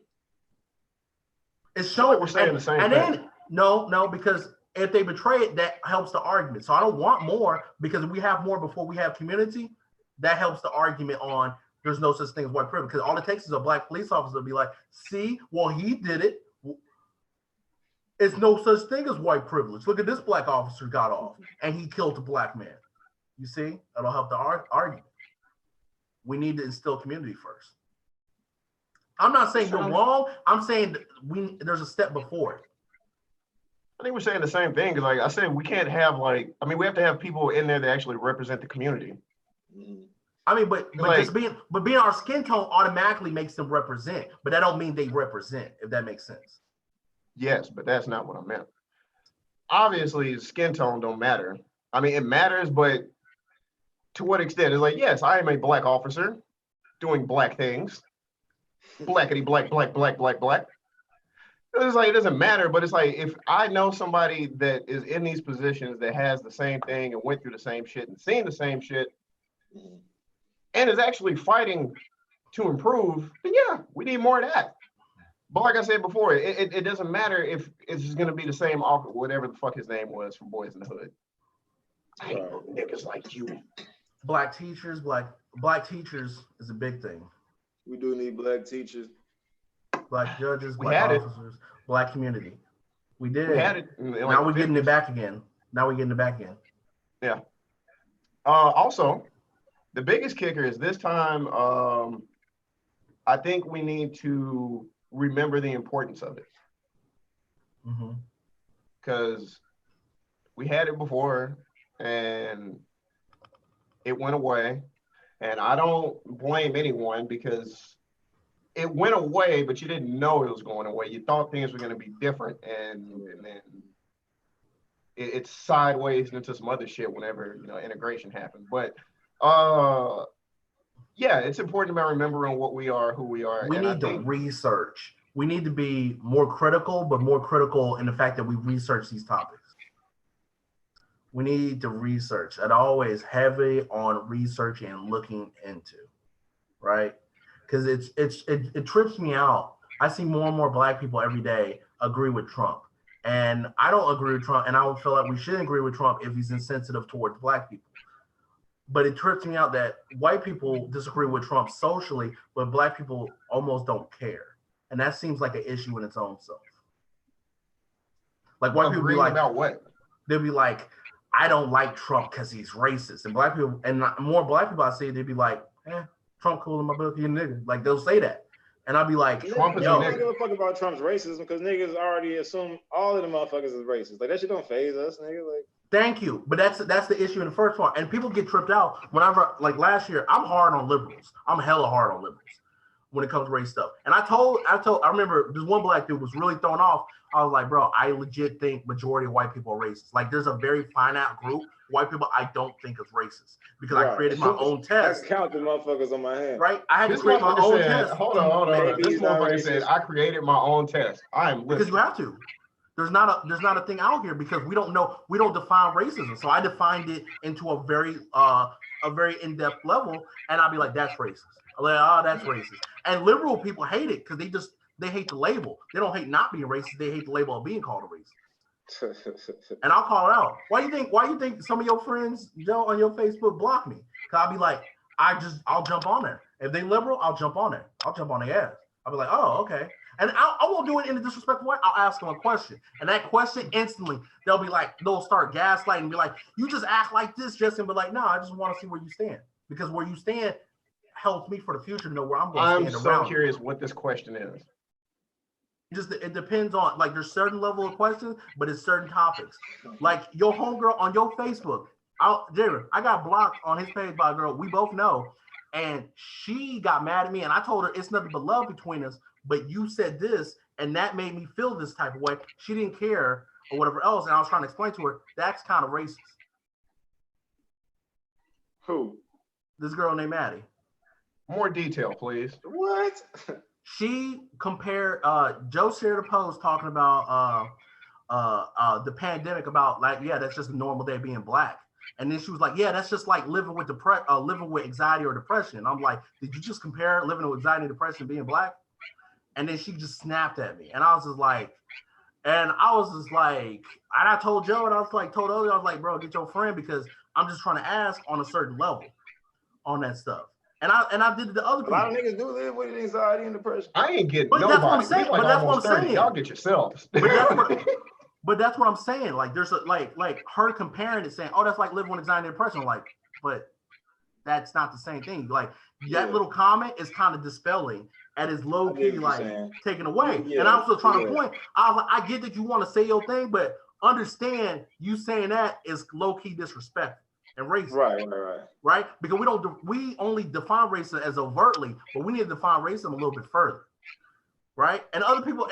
It's showing. We're saying the same thing. Then no, because if they betray it, that helps the argument. So I don't want more, because if we have more before we have community, that helps the argument on there's no such thing as white privilege. Because all it takes is a black police officer to be like, see, well, he did it. It's no such thing as white privilege. Look at this black officer got off and he killed a black man. You see, that'll help the argument. We need to instill community first. I'm not saying you're wrong. I'm saying that there's a step before it. I think we're saying the same thing. Like I said, we can't have we have to have people in there that actually represent the community. I mean, but just being our skin tone automatically makes them represent, but that don't mean they represent, if that makes sense. Yes, but that's not what I meant. Obviously, skin tone don't matter. I mean, it matters, but to what extent? It's like, yes, I am a black officer doing black things. Blackity black, black, black, black, black. It's like, it doesn't matter, but it's like, if I know somebody that is in these positions that has the same thing and went through the same shit and seen the same shit and is actually fighting to improve, then yeah, we need more of that. But like I said before, it doesn't matter if it's just going to be the same offer, whatever the fuck his name was from Boys in the Hood. I ain't no niggas like you. Black teachers is a big thing. We do need black teachers. Black judges, black officers, black community. We did. We had it. Now we're getting it back again. Yeah. Also, the biggest kicker is this time, I think we need to remember the importance of it. Because we had it before and it went away. And I don't blame anyone, because it went away, but you didn't know it was going away. You thought things were going to be different, and then it's sideways into some other shit whenever integration happened. But yeah, it's important about remembering what we are, who we are. We need to research. We need to be more critical, but more critical in the fact that we research these topics. We need to research. And always heavy on researching and looking into, right? Because it trips me out. I see more and more black people every day agree with Trump. And I don't agree with Trump, and I would feel like we shouldn't agree with Trump if he's insensitive towards black people. But it trips me out that white people disagree with Trump socially, but black people almost don't care. And that seems like an issue in its own self. Like white people be like, about what? They'll be like, I don't like Trump because he's racist. And black people, and more black people I see, they'd be like, Trump cool in my book, he a nigga. Like they'll say that. And I'll be like, Trump is a nigga. I don't give a fuck about Trump's racism, because niggas already assume all of the motherfuckers is racist. Like that shit don't phase us, nigga. Like, thank you. But that's the issue in the first one. And people get tripped out whenever, like last year, I'm hard on liberals. I'm hella hard on liberals when it comes to race stuff. And I remember this one black dude was really thrown off. I was like, bro, I legit think majority of white people are racist. Like there's a very finite group white people I don't think is racist, because I created my own test. I count the motherfuckers on my hand. Right? I had to create my own test. Hold on. This motherfucker said, I created my own test. I am listening. Because you have to. There's not a thing out here, because we don't define racism. So I defined it into a very in-depth level, and I'll be like, that's racist. I'm like, oh, that's racist. And liberal people hate it because they hate the label. They don't hate not being racist. They hate the label of being called a racist. And I'll call it out. Why you think some of your friends, Joe, on your Facebook block me? Because I'll be like, I'll jump on there. If they liberal, I'll jump on there. I'll jump on their ass. I'll be like, oh, okay. And I won't do it in a disrespectful way. I'll ask them a question. And that question instantly, they'll start gaslighting and be like, you just act like this, Justin. But like, no, I just want to see where you stand. Because where you stand helps me for the future to know where I'm going to stand around. I'm so curious what this question is. It depends on, like, there's certain level of questions, but it's certain topics. Like your homegirl on your Facebook, I got blocked on his page by a girl we both know, and she got mad at me, and I told her it's nothing but love between us, but you said this, and that made me feel this type of way. She didn't care or whatever else, and I was trying to explain to her that's kind of racist. Who? This girl named Maddie. More detail, please. What? She compared Joe shared a post talking about the pandemic, about like, yeah, that's just a normal day being black. And then she was like, yeah, that's just like living with living with anxiety or depression. And I'm like, did you just compare living with anxiety and depression and being black? And then she just snapped at me. And I was just like, and I told Joe, and I was like, told Olie, I was like, bro, get your friend, because I'm just trying to ask on a certain level on that stuff. And I did it to other people. A lot of niggas do live with anxiety and depression. I ain't getting But nobody. that's what I'm saying. Like but that's what I'm 30. saying. Y'all get yourselves. But that's what I'm saying. Like there's like her comparing it, saying, oh, that's like living with anxiety and depression. I'm like, but that's not the same thing. Like that little comment is kind of dispelling and is low key like taken away. And I'm still trying to point. I was like, I get that you want to say your thing, but understand you saying that is low key disrespectful and racist. Right. Because we only define racism as overtly, but we need to define racism a little bit further. Right. And other people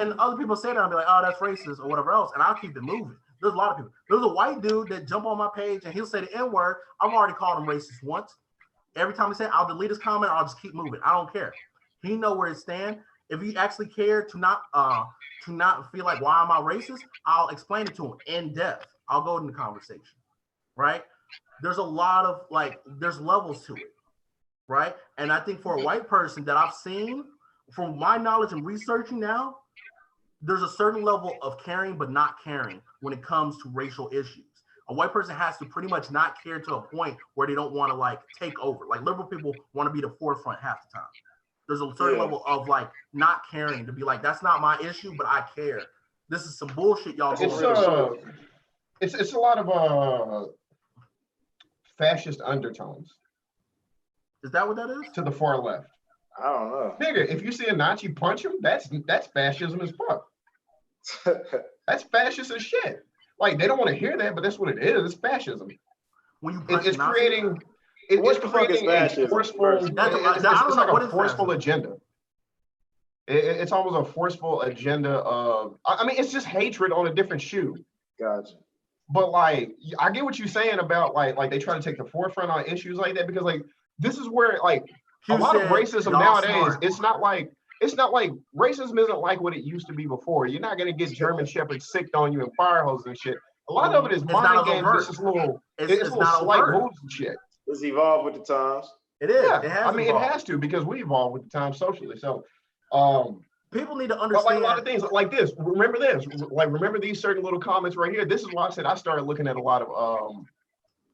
say that, I'll be like, oh, that's racist or whatever else. And I'll keep it moving. There's a lot of people. There's a white dude that jump on my page and he'll say the N-word. I've already called him racist once. Every time he said, I'll delete his comment, I'll just keep moving. I don't care. He know where it stands. If he actually cared to not feel like, why am I racist? I'll explain it to him in depth. I'll go into the conversation. Right. There's a lot of there's levels to it. Right. And I think for a white person that I've seen, from my knowledge and researching now, there's a certain level of caring but not caring when it comes to racial issues. A white person has to pretty much not care to a point where they don't want to take over. Like liberal people want to be the forefront half the time. There's a certain level of not caring to be like, that's not my issue, but I care. This is some bullshit y'all go it's a lot of fascist undertones. Is that what that is? To the far left. I don't know. Nigga, if you see a Nazi punch him, that's fascism as fuck. That's fascist as shit. Like they don't want to hear that, but that's what it is. It's fascism. When you it's creating it's creating a forceful. It's like a forceful agenda. It's almost a forceful agenda of. I mean, it's just hatred on a different shoe. Gotcha. But I get what you're saying about like they try to take the forefront on issues like that because this is where a lot of racism nowadays, it's not like racism isn't like what it used to be before. You're not gonna get German shepherds sicked on you and fire hoses and shit. A lot of it is mind games. It's just little slight moves and shit. It's evolved with the times. It is. Yeah, it has to because we evolved with the times socially. So people need to understand a lot of things like this. Remember this. Remember these certain little comments right here. This is why I said I started looking at a lot of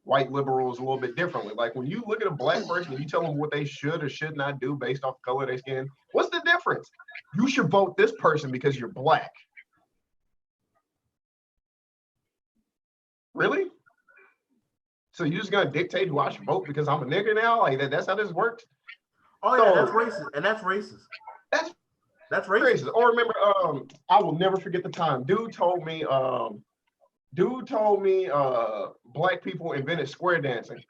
white liberals a little bit differently. Like when you look at a black person and you tell them what they should or should not do based off the color of their skin, what's the difference? You should vote this person because you're black. Really? So you're just gonna dictate who I should vote because I'm a nigger now? Like that's how this works? Oh yeah, that's racist. And that's racist. That's racist. Or remember, I will never forget the time. Dude told me black people invented square dancing.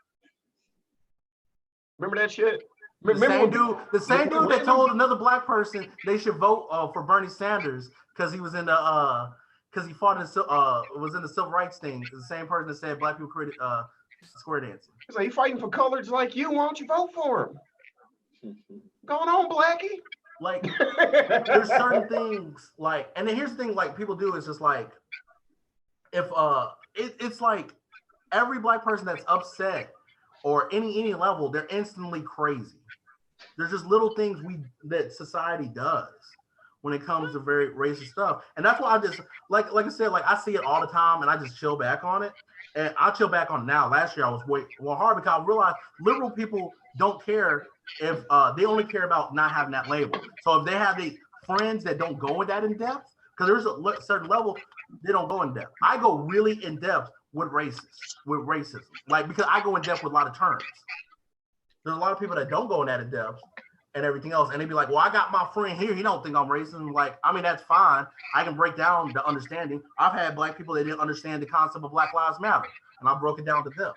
Remember that shit? The same dude that told another black person they should vote for Bernie Sanders because he was in the because he fought was in the civil rights thing. The same person that said black people created square dancing. He's like, he fighting for colors like you. Why don't you vote for him? Going on, Blackie. There's certain things and then here's the thing people do is just if it's like every black person that's upset or any level, they're instantly crazy. There's just little things that society does when it comes to very racist stuff. And that's why I just like I said, I see it all the time and I just chill back on it. And I'll chill back on it now. Last year I was hard because I realized liberal people don't care if they only care about not having that label. So if they have the friends that don't go in that in depth, because there's a certain level they don't go in depth. I go really in depth with racism, because I go in depth with a lot of terms. There's a lot of people that don't go in that in depth and everything else, and they'd be like, "Well, I got my friend here. He don't think I'm racist." I'm that's fine. I can break down the understanding. I've had black people that didn't understand the concept of Black Lives Matter, and I broke it down to them.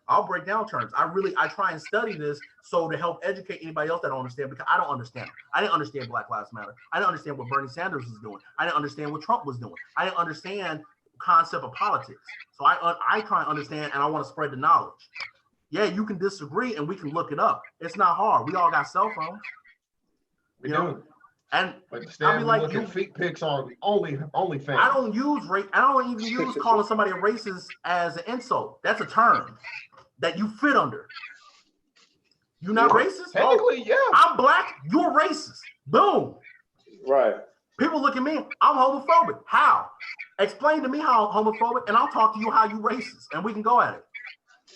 I'll break down terms. I try and study this so to help educate anybody else that don't understand because I don't understand. I didn't understand Black Lives Matter. I didn't understand what Bernie Sanders was doing. I didn't understand what Trump was doing. I didn't understand concept of politics. So I try and understand and I want to spread the knowledge. Yeah, you can disagree and we can look it up. It's not hard. We all got cell phones. We do. And Like I'll be like, look at feet pics on OnlyFans. I don't even use calling somebody a racist as an insult. That's a term that you fit under. You're not racist? Technically, yeah. I'm black, you're racist. Boom. Right. People look at me, I'm homophobic. How? Explain to me how I'm homophobic, and I'll talk to you how you racist, and we can go at it.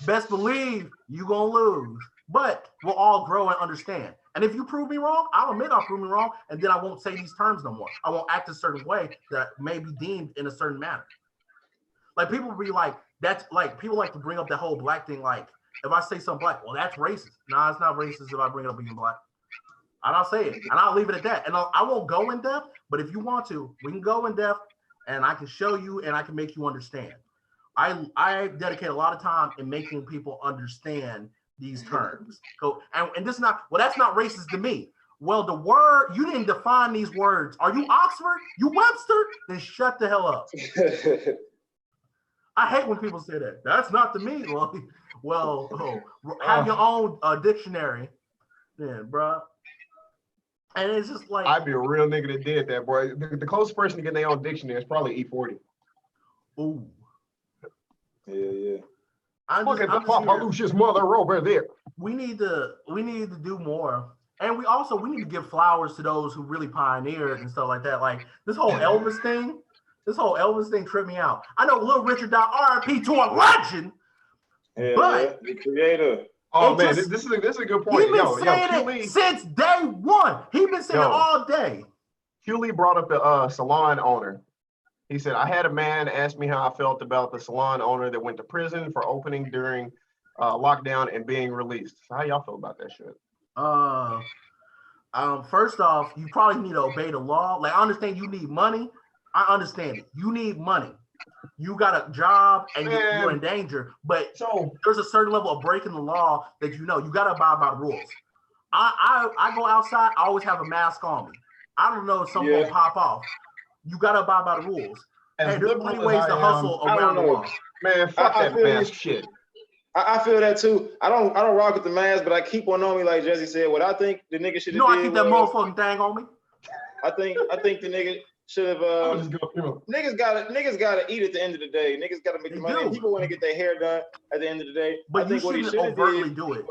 Best believe you gonna lose, but we'll all grow and understand. And if you prove me wrong, I'll admit I'll prove me wrong, and then I won't say these terms no more. I won't act a certain way that may be deemed in a certain manner. Like people be like, that's like people like to bring up that whole black thing. Like if I say something black, well, that's racist. Nah, it's not racist if I bring it up being black. And I'll say it, and I'll leave it at that. And I won't go in depth, but if you want to, we can go in depth, and I can show you, and I can make you understand. I dedicate a lot of time in making people understand these terms. So, and this is not, well, that's not racist to me. Well, the word, you didn't define these words. Are you Oxford? You Webster? Then shut the hell up. I hate when people say that. That's not to me. Have your own dictionary, then, bro. And it's just like I'd be a real nigga that did that, boy. The closest person to get their own dictionary is probably E40. Ooh. Yeah. Look at the Papa Lucius mother over there. We need to do more. And we need to give flowers to those who really pioneered and stuff like that. Like this whole Elvis thing tripped me out. I know Little Richard died RIP to a legend. But the creator. Oh man, this is a good point. He's been saying it since day one. He's been saying it all day. Hughley brought up the salon owner. He said, I had a man ask me how I felt about the salon owner that went to prison for opening during lockdown and being released. So how y'all feel about that shit? First off, you probably need to obey the law. Like, I understand you need money. I understand it. You need money. You got a job and you're in danger, but there's a certain level of breaking the law that you got to abide by the rules. I go outside, I always have a mask on me. I don't know if something will pop off. You got to abide by the rules. And there's many ways to hustle around the law. Man, fuck that mask shit. I feel that too. I don't rock with the mask, but I keep one on me like Jesse said. What I think the nigga should have I keep that motherfucking thing on me. I think the nigga should have niggas gotta eat at the end of the day. Niggas gotta make the money. People want to get their hair done at the end of the day. But I think you shouldn't overtly do it.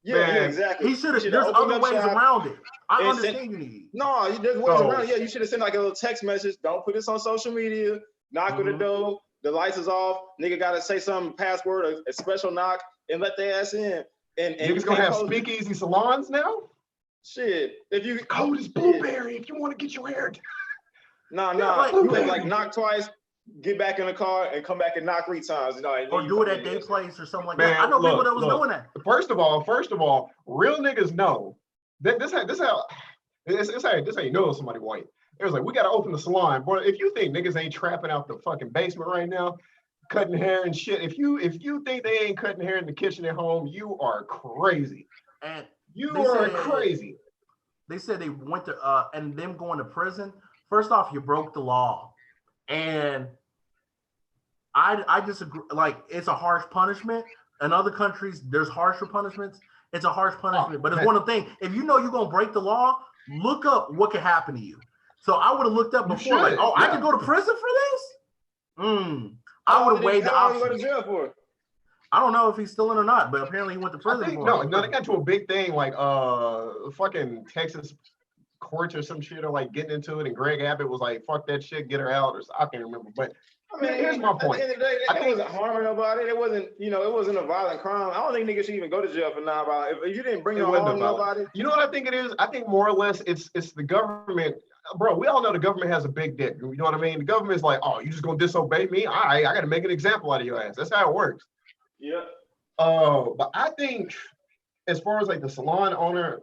Yeah, exactly. He should have. There's other ways around it. I understand you need. No, there's ways around it. Yeah, you should have sent like a little text message. Don't put this on social media. Knock on the door. The lights is off. Nigga gotta say some password, a special knock, and let their ass in. And niggas gonna have speakeasy salons now? Shit. If you code is blueberry if you want to get your hair done. You like knock twice, get back in the car, and come back and knock 3 times. Or do it at their place or something like that. I know people that was doing that. First of all, real niggas know that this how you know somebody white. It was like, we gotta open the salon. Boy, if you think niggas ain't trapping out the fucking basement right now, cutting hair and shit, if you think they ain't cutting hair in the kitchen at home, you are crazy. And you are crazy. They said they went to and them going to prison. First off, you broke the law. And I disagree. Like, it's a harsh punishment. In other countries, there's harsher punishments. It's a harsh punishment, but it's one of the things. If you know you're gonna break the law, look up what could happen to you. So I would have looked up before, I could go to prison for this. I would have weighed the options. Go to jail for? I don't know if he's still in or not, but apparently he went to prison for it. No, they got to a big thing like fucking Texas courts or some shit, or like getting into it, and Greg Abbott was like, "Fuck that shit, get her out," or I can't remember, but. I mean, here's my point. At the end of the day, it wasn't harming nobody. It wasn't, it wasn't a violent crime. I don't think niggas should even go to jail for nonviolent. If you didn't bring no harm to nobody. You know what I think it is? I think more or less it's the government. Bro, we all know the government has a big dick. You know what I mean? The government's like, oh, you just gonna disobey me? All right, I gotta make an example out of your ass. That's how it works. Yeah. But I think as far as like the salon owner,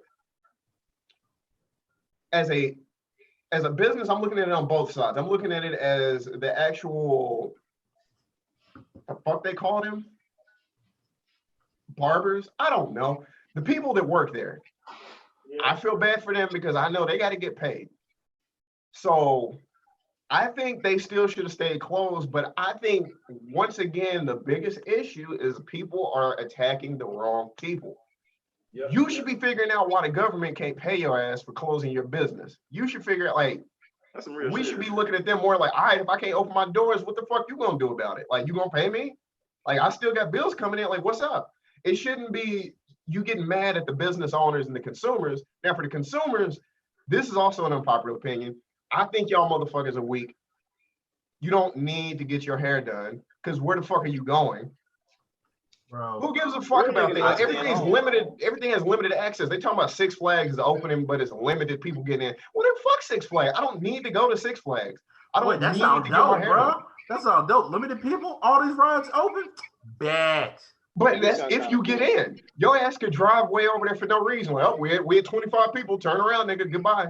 as a business, I'm looking at it on both sides. I'm looking at it as the actual, the fuck they call them? Barbers? I don't know. The people that work there. Yeah. I feel bad for them because I know they got to get paid. So I think they still should have stayed closed. But I think, once again, the biggest issue is people are attacking the wrong people. Yep. You should be figuring out why the government can't pay your ass for closing your business. You should figure out, like, That's some real we shit. should be looking at them more like, all right, if I can't open my doors, what the fuck you gonna do about it? Like, you gonna pay me? Like, I still got bills coming in. Like, what's up? It shouldn't be you getting mad at the business owners and the consumers. Now, for the consumers, this is also an unpopular opinion. I think y'all motherfuckers are weak. You don't need to get your hair done because where the fuck are you going? Bro. Who gives a fuck about that? Like, everything's limited. Everything has limited access. They talking about Six Flags is opening, but it's limited people getting in. Well, then fuck Six Flags. I don't need to go to Six Flags. I don't that need sounds to get my dope, hair bro. done. That sounds dope. Limited people, all these rides open. Bet. But that's if you get in. Your ass could drive way over there for no reason. Well, we had 25 people. Turn around, nigga. Goodbye.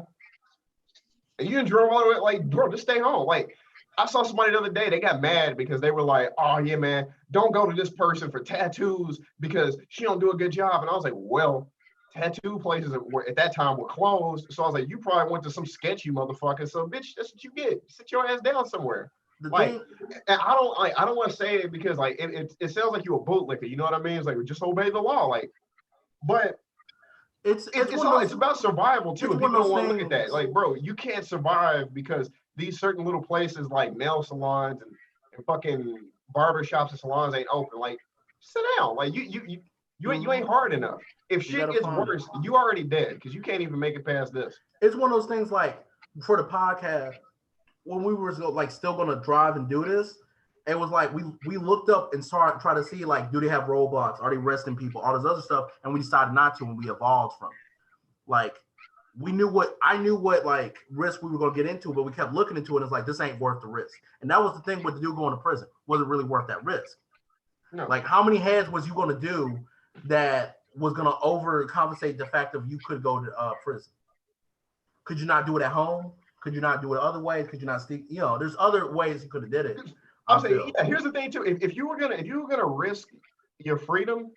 And you done drove all the way. Like, bro, just stay home. Like, I saw somebody the other day. They got mad because they were like, "Oh yeah, man, don't go to this person for tattoos because she don't do a good job." And I was like, "Well, tattoo places at that time were closed." So I was like, "You probably went to some sketchy motherfucker. So, bitch, that's what you get. Sit your ass down somewhere." And I don't want to say it because like it sounds like you a bootlicker. You know what I mean? It's like just obey the law. Like, but it's about survival too. People don't want to look at that. Like, bro, you can't survive because these certain little places like nail salons and fucking barbershops and salons ain't open. Like, sit down. Like you ain't hard enough. If shit gets worse, you already dead because you can't even make it past this. It's one of those things like for the podcast. When we were like still gonna drive and do this, it was like we looked up and started try to see like, do they have roadblocks? Are they arresting people? All this other stuff, and we decided not to, and we evolved from it. Like I knew what like risk we were gonna get into, but we kept looking into it. And it's like, this ain't worth the risk. And that was the thing with the dude going to prison. Wasn't really worth that risk. No. Like, how many heads was you gonna do that was gonna overcompensate the fact of you could go to prison? Could you not do it at home? Could you not do it other ways? Could you not speak? You know, there's other ways you could have did it. I'm saying, yeah. Here's the thing too. If you were gonna risk your freedom,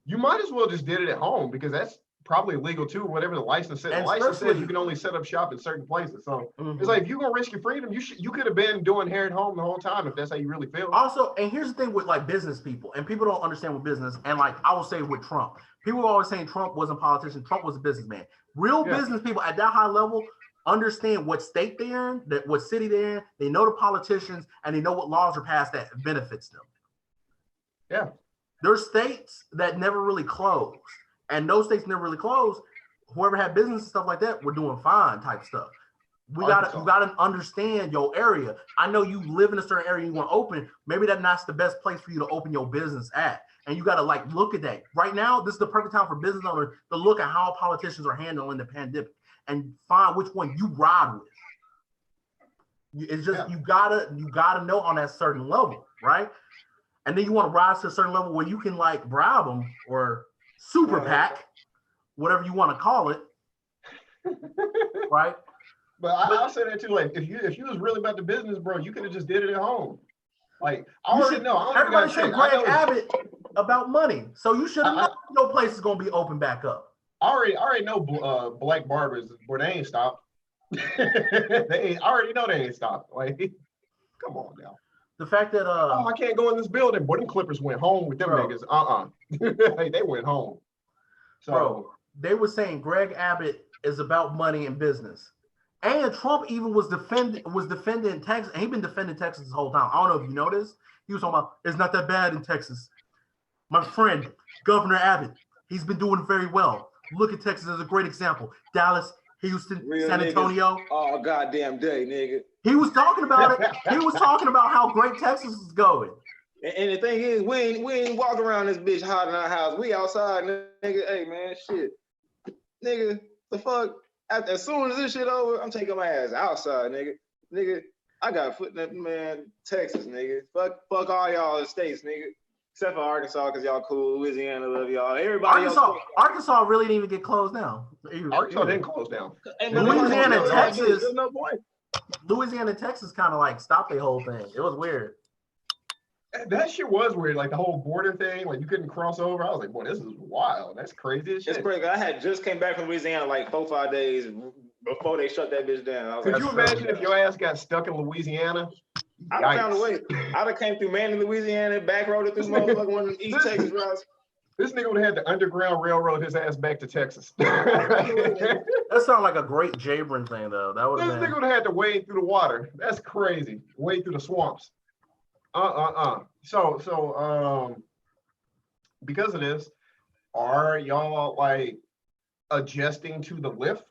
you might as well just did it at home because that's probably legal too. Whatever the license says, the license says you can only set up shop in certain places. So it's like if you're gonna risk your freedom, you could have been doing hair at home the whole time if that's how you really feel. Also, and here's the thing with like business people, and people don't understand what business. And like I will say with Trump, people are always saying Trump wasn't a politician. Trump was a businessman. Real business people at that high level understand what state they're in, what city they're in. They know the politicians, and they know what laws are passed that benefits them. Yeah. There's states that never really closed, and those states never really closed. Whoever had business and stuff like that, we're doing fine type stuff. You gotta understand your area. I know you live in a certain area you want to open. Maybe that's not the best place for you to open your business at. And you gotta like look at that. Right now, this is the perfect time for business owners to look at how politicians are handling the pandemic and find which one you ride with. It's just you gotta know on that certain level, right? And then you want to rise to a certain level where you can like bribe them or super PAC, whatever you want to call it, right? But I'll say that too. Like if you was really about the business, bro, you could have just did it at home. Like I already know. Everybody should Greg Abbott about money, so you should know no place is gonna be open back up. I already know black barbers, but they ain't stopped. I already know they ain't stopped. Like, come on now. The fact that I can't go in this building. Boy, them Clippers went home with them niggas. Like, they went home. So bro, they were saying Greg Abbott is about money and business. And Trump even was defending Texas. And he's been defending Texas this whole time. I don't know if you noticed. He was talking about it's not that bad in Texas. My friend, Governor Abbott, he's been doing very well. Look at Texas as a great example. Dallas, Houston, Real San Antonio. Oh, goddamn day, nigga. He was talking about it. He was talking about how great Texas is going. And the thing is, we ain't walk around this bitch hot in our house. We outside, nigga. Hey, man, shit. Nigga, the fuck? As soon as this shit over, I'm taking my ass outside, nigga. Nigga, I got foot in that, man, Texas, nigga. Fuck all y'all states, nigga. Except for Arkansas, because y'all cool. Louisiana, love y'all. Everybody Arkansas really didn't even get closed down. Arkansas didn't close down. Louisiana and Texas. There's no point. Louisiana and Texas kind of like stopped the whole thing. It was weird. That shit was weird. Like the whole border thing, like you couldn't cross over. I was like, boy, this is wild. That's crazy as shit. It's crazy. I had just came back from Louisiana like 4-5 days before they shut that bitch down. Could you imagine if your ass got stuck in Louisiana? I'd have found a way. I'd have came through Manning, Louisiana, back roaded through motherfucking one of the East Texas routes. This nigga would have had the Underground Railroad his ass back to Texas. This That sounds like a great Jabron thing, though. That would have been. nigga would have had to wade through the water. That's crazy. Wade through the swamps. So, because of this, are y'all like adjusting to the lift?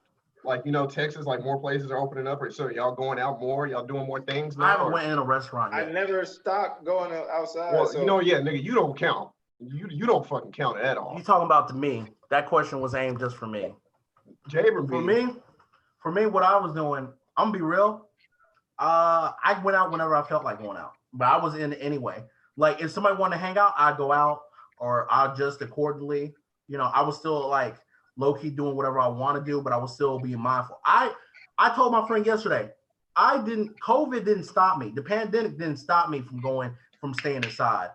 Like, Texas, like more places are opening up, or so y'all going out more? Y'all doing more things now? I haven't went in a restaurant yet. I never stopped going outside. Well, so. nigga, you don't count. You don't fucking count at all. You talking about me? That question was aimed just for me. Jabron, for me, what I was doing, I'm gonna be real. I went out whenever I felt like going out, but I was in anyway. Like if somebody wanted to hang out, I'd go out, or I'd adjust accordingly. I was still like low key doing whatever I want to do, but I was still being mindful. I told my friend yesterday, COVID didn't stop me. The pandemic didn't stop me from staying inside.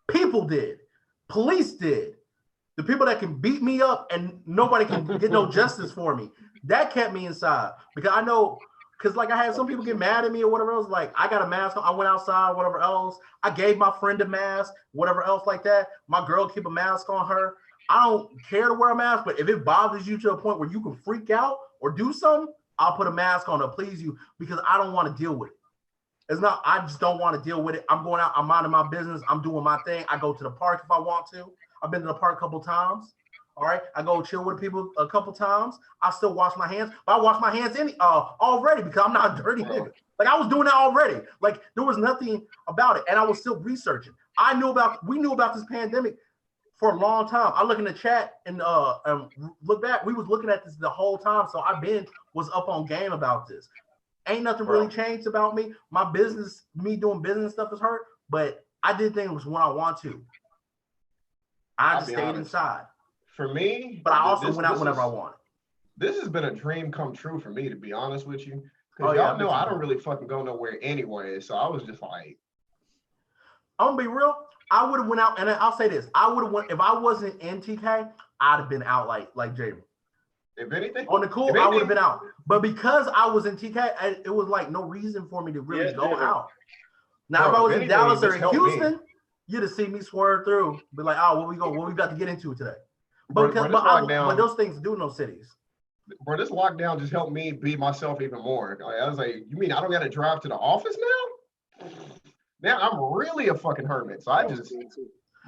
People did. Police did. The people that can beat me up and nobody can get no justice for me. That kept me inside because I know, because like I had some people get mad at me or whatever else. Like I got a mask on, I went outside, whatever else. I gave my friend a mask, whatever else like that. My girl keep a mask on her. I don't care to wear a mask, but if it bothers you to a point where you can freak out or do something, I'll put a mask on to please you because I don't want to deal with it. It's not, I just don't want to deal with it. I'm going out, I'm minding my business, I'm doing my thing. I go to the park if I want to. I've been to the park a couple times. All right. I go chill with people a couple times. I still wash my hands. But I wash my hands already because I'm not a dirty nigga. Like I was doing that already. Like there was nothing about it. And I was still researching. We knew about this pandemic for a long time. I look in the chat and look back. We was looking at this the whole time. So was up on game about this. Ain't nothing really changed about me. My business, me doing business stuff is hurt, but I did things when I want to. I just stayed inside. For me, but I also went out whenever I wanted. This has been a dream come true for me, to be honest with you. Because y'all know I don't really fucking go nowhere anyway. So I was just like, I'm gonna be real. I would have went out, and I'll say this: I would have went if I wasn't in TK. I'd have been out like Jay. If anything, on the cool, I would have been out. But because I was in TK, it was like no reason for me to really go out. Now, if I was in Dallas or in Houston, you'd have seen me swerve through, be like, "Oh, what we got to get into today?" But those things do in those cities. Bro, this lockdown just helped me be myself even more. I was like, you mean I don't got to drive to the office now? Now I'm really a fucking hermit. So I just,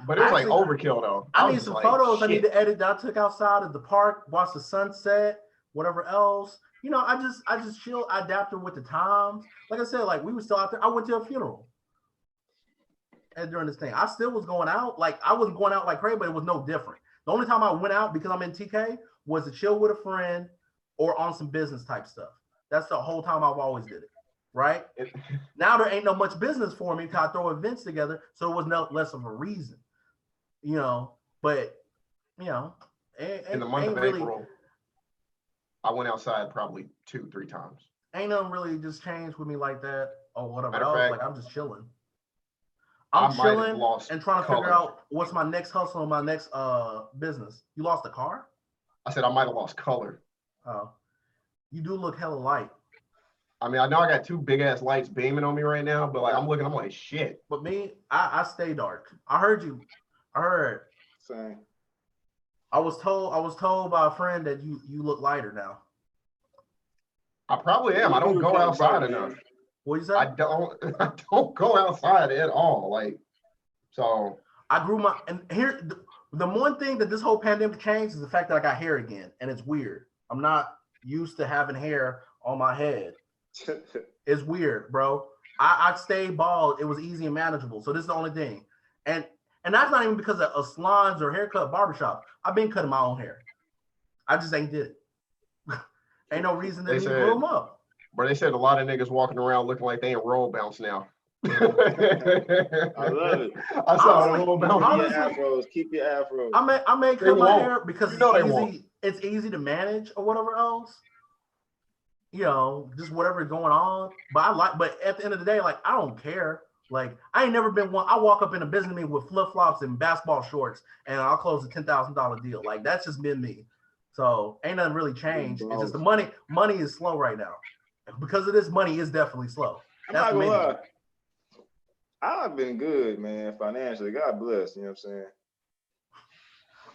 but it was like overkill though. I need some photos I need to edit that I took outside of the park, watch the sunset, whatever else. I just chill. I adapted with the times. Like I said, like we were still out there. I went to a funeral. And during this thing, I still was going out. Like I wasn't going out like crazy, but it was no different. The only time I went out because I'm in TK was to chill with a friend or on some business type stuff. That's the whole time I've always did it, right? Now there ain't no much business for me because I throw events together, so it was no less of a reason, But in the month of April, I went outside probably 2-3 times. Ain't nothing really just changed with me like that or whatever. Like I'm just chilling. I'm chilling and trying to figure out what's my next hustle and my next business. You lost a car? I said I might have lost color. Oh, you do look hella light. I mean, I know I got 2 big ass lights beaming on me right now, but like I'm like shit. But me, I stay dark. I heard you. I heard. Same. I was told by a friend that you look lighter now. I probably am. I don't go outside enough. What you say? I don't go outside at all. Like, so I grew and here the one thing that this whole pandemic changed is the fact that I got hair again, and it's weird. I'm not used to having hair on my head. It's weird, bro. I stayed bald. It was easy and manageable. So this is the only thing. And that's not even because of salons or haircut barbershop. I've been cutting my own hair. I just ain't did it. Ain't no reason to blow them up. But they said a lot of niggas walking around looking like they ain't roll bounce now. I love it. I saw a roll bounce. Keep your afros. I may cut my hair because it's easy to manage or whatever else. Just whatever is going on. But at the end of the day, like I don't care. Like I ain't never been one. I walk up in a business meeting with flip flops and basketball shorts, and I'll close a $10,000 deal. Like that's just been me. So ain't nothing really changed. It's just the money. Money is slow right now. Because of this, money is definitely slow. That's I'm not gonna lie. I've been good, man, financially. God bless. You know what I'm saying?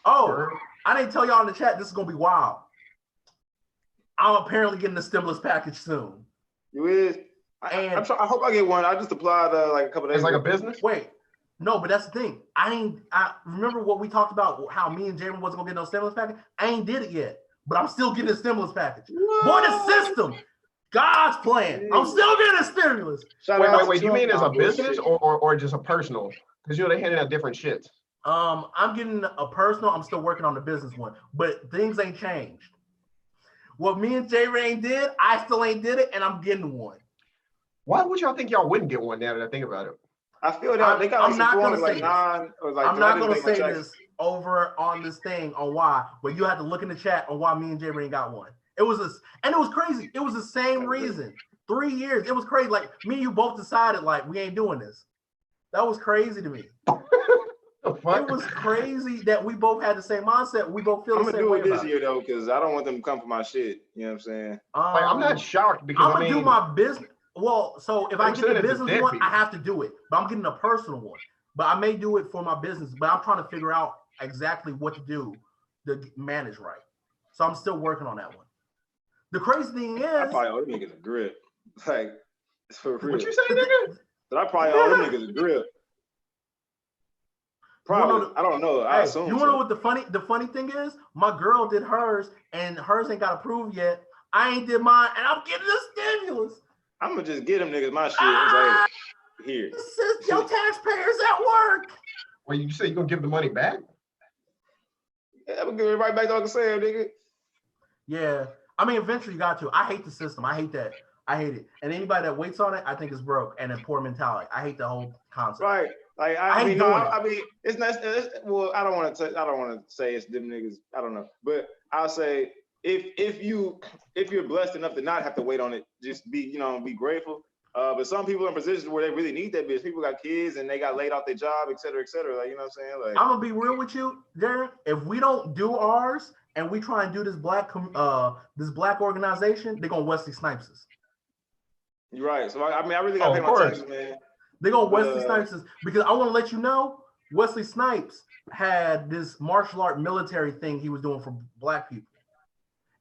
Oh, I didn't tell y'all in the chat. This is gonna be wild. I'm apparently getting a stimulus package soon. You is? I hope I get one. I just applied like a couple days. It's like a business. Wait, no, but that's the thing. I remember what we talked about. How me and Jaden wasn't gonna get no stimulus package. I ain't did it yet, but I'm still getting a stimulus package. Boy, the system, God's plan. I'm still getting a stimulus. Wait. You mean as a business or just a personal? Because they're handing out different shits. I'm getting a personal. I'm still working on the business one, but things ain't changed. What me and Jay Rain did, I still ain't did it, and I'm getting one. Why would y'all think y'all wouldn't get one now that I think about it? I feel that they got I'm not gonna say this. I'm not gonna say this over on this thing on why, but you have to look in the chat on why me and Jay Rain got one. It was crazy. It was the same reason. 3 years. It was crazy. Like me and you both decided like we ain't doing this. That was crazy to me. It was crazy that we both had the same mindset. We both feel the same way. I'm gonna do it this year though, because I don't want them to come for my shit. You know what I'm saying? I'm not shocked because I'm gonna do my business. Well, so if I get the business one, I have to do it. But I'm getting a personal one. But I may do it for my business. But I'm trying to figure out exactly what to do to manage right. So I'm still working on that one. The crazy thing is, I probably owe them niggas a grip. Like for real. What you say, nigga? But I probably owe them niggas a grip. Probably. I don't know. I assume. You want to know what the funny thing is? My girl did hers, and hers ain't got approved yet. I ain't did mine, and I'm getting a stimulus. I'm gonna just get them niggas my shit. It's like, here. This is your taxpayers at work. Well, you say you gonna give the money back? Yeah, I'm gonna give it right back to Uncle Sam, nigga. Yeah, I mean, eventually you got to. I hate the system. I hate that. I hate it. And anybody that waits on it, I think is broke and a poor mentality. I hate the whole concept. Right. Like I mean, it's not. Well, I don't want to say it's them niggas. I don't know, but I'll say if you're blessed enough to not have to wait on it, just be grateful. But some people are in positions where they really need that bitch. People got kids and they got laid off their job, et cetera, et cetera. Like, you know what I'm saying? Like, I'm gonna be real with you, Darren. If we don't do ours and we try and do this black organization, they're gonna Wesley Snipes us. You're right. So I really gotta pay my taxes, man. They're gonna Wesley Snipes us because I want to let you know Wesley Snipes had this martial art military thing he was doing for black people.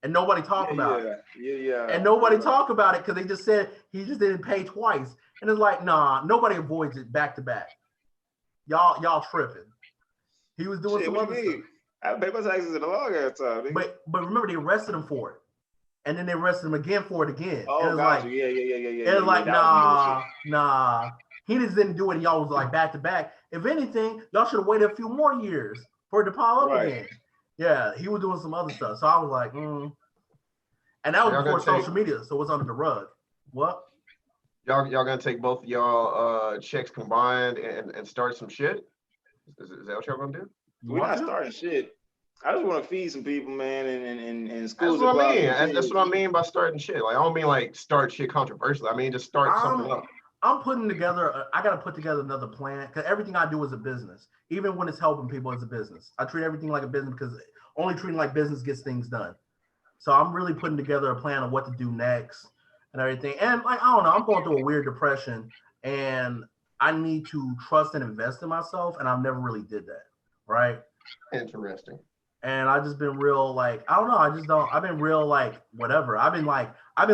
And nobody talked about it. Yeah. And nobody talked about it because they just said he just didn't pay twice. And it's like, nah, nobody avoids it back to back. Y'all tripping. He was doing some other stuff. I pay my taxes in a long ass time. But remember, they arrested him for it. And then they arrested him again for it again. Oh, and gotcha. Like, yeah. It's like, nah. He just didn't do it. And y'all was like back to back. If anything, y'all should have waited a few more years for it to pile up again. Yeah, he was doing some other stuff. So I was like, And that was before social media, so it's under the rug. What? Y'all gonna take both of y'all checks combined and start some shit? Is that what y'all gonna do? We're not starting shit. I just want to feed some people, man, and schools. That's what I mean. That's what I mean by starting shit. Like, I don't mean like start shit controversially. I mean just start something up. I'm putting together. I gotta put together another plan because everything I do is a business. Even when it's helping people, it's a business. I treat everything like a business because only treating like business gets things done. So I'm really putting together a plan of what to do next and everything. And like, I don't know, I'm going through a weird depression and I need to trust and invest in myself. And I've never really did that. Right. Interesting. And I just been real, like, I don't know. I've been real, like, whatever. I've been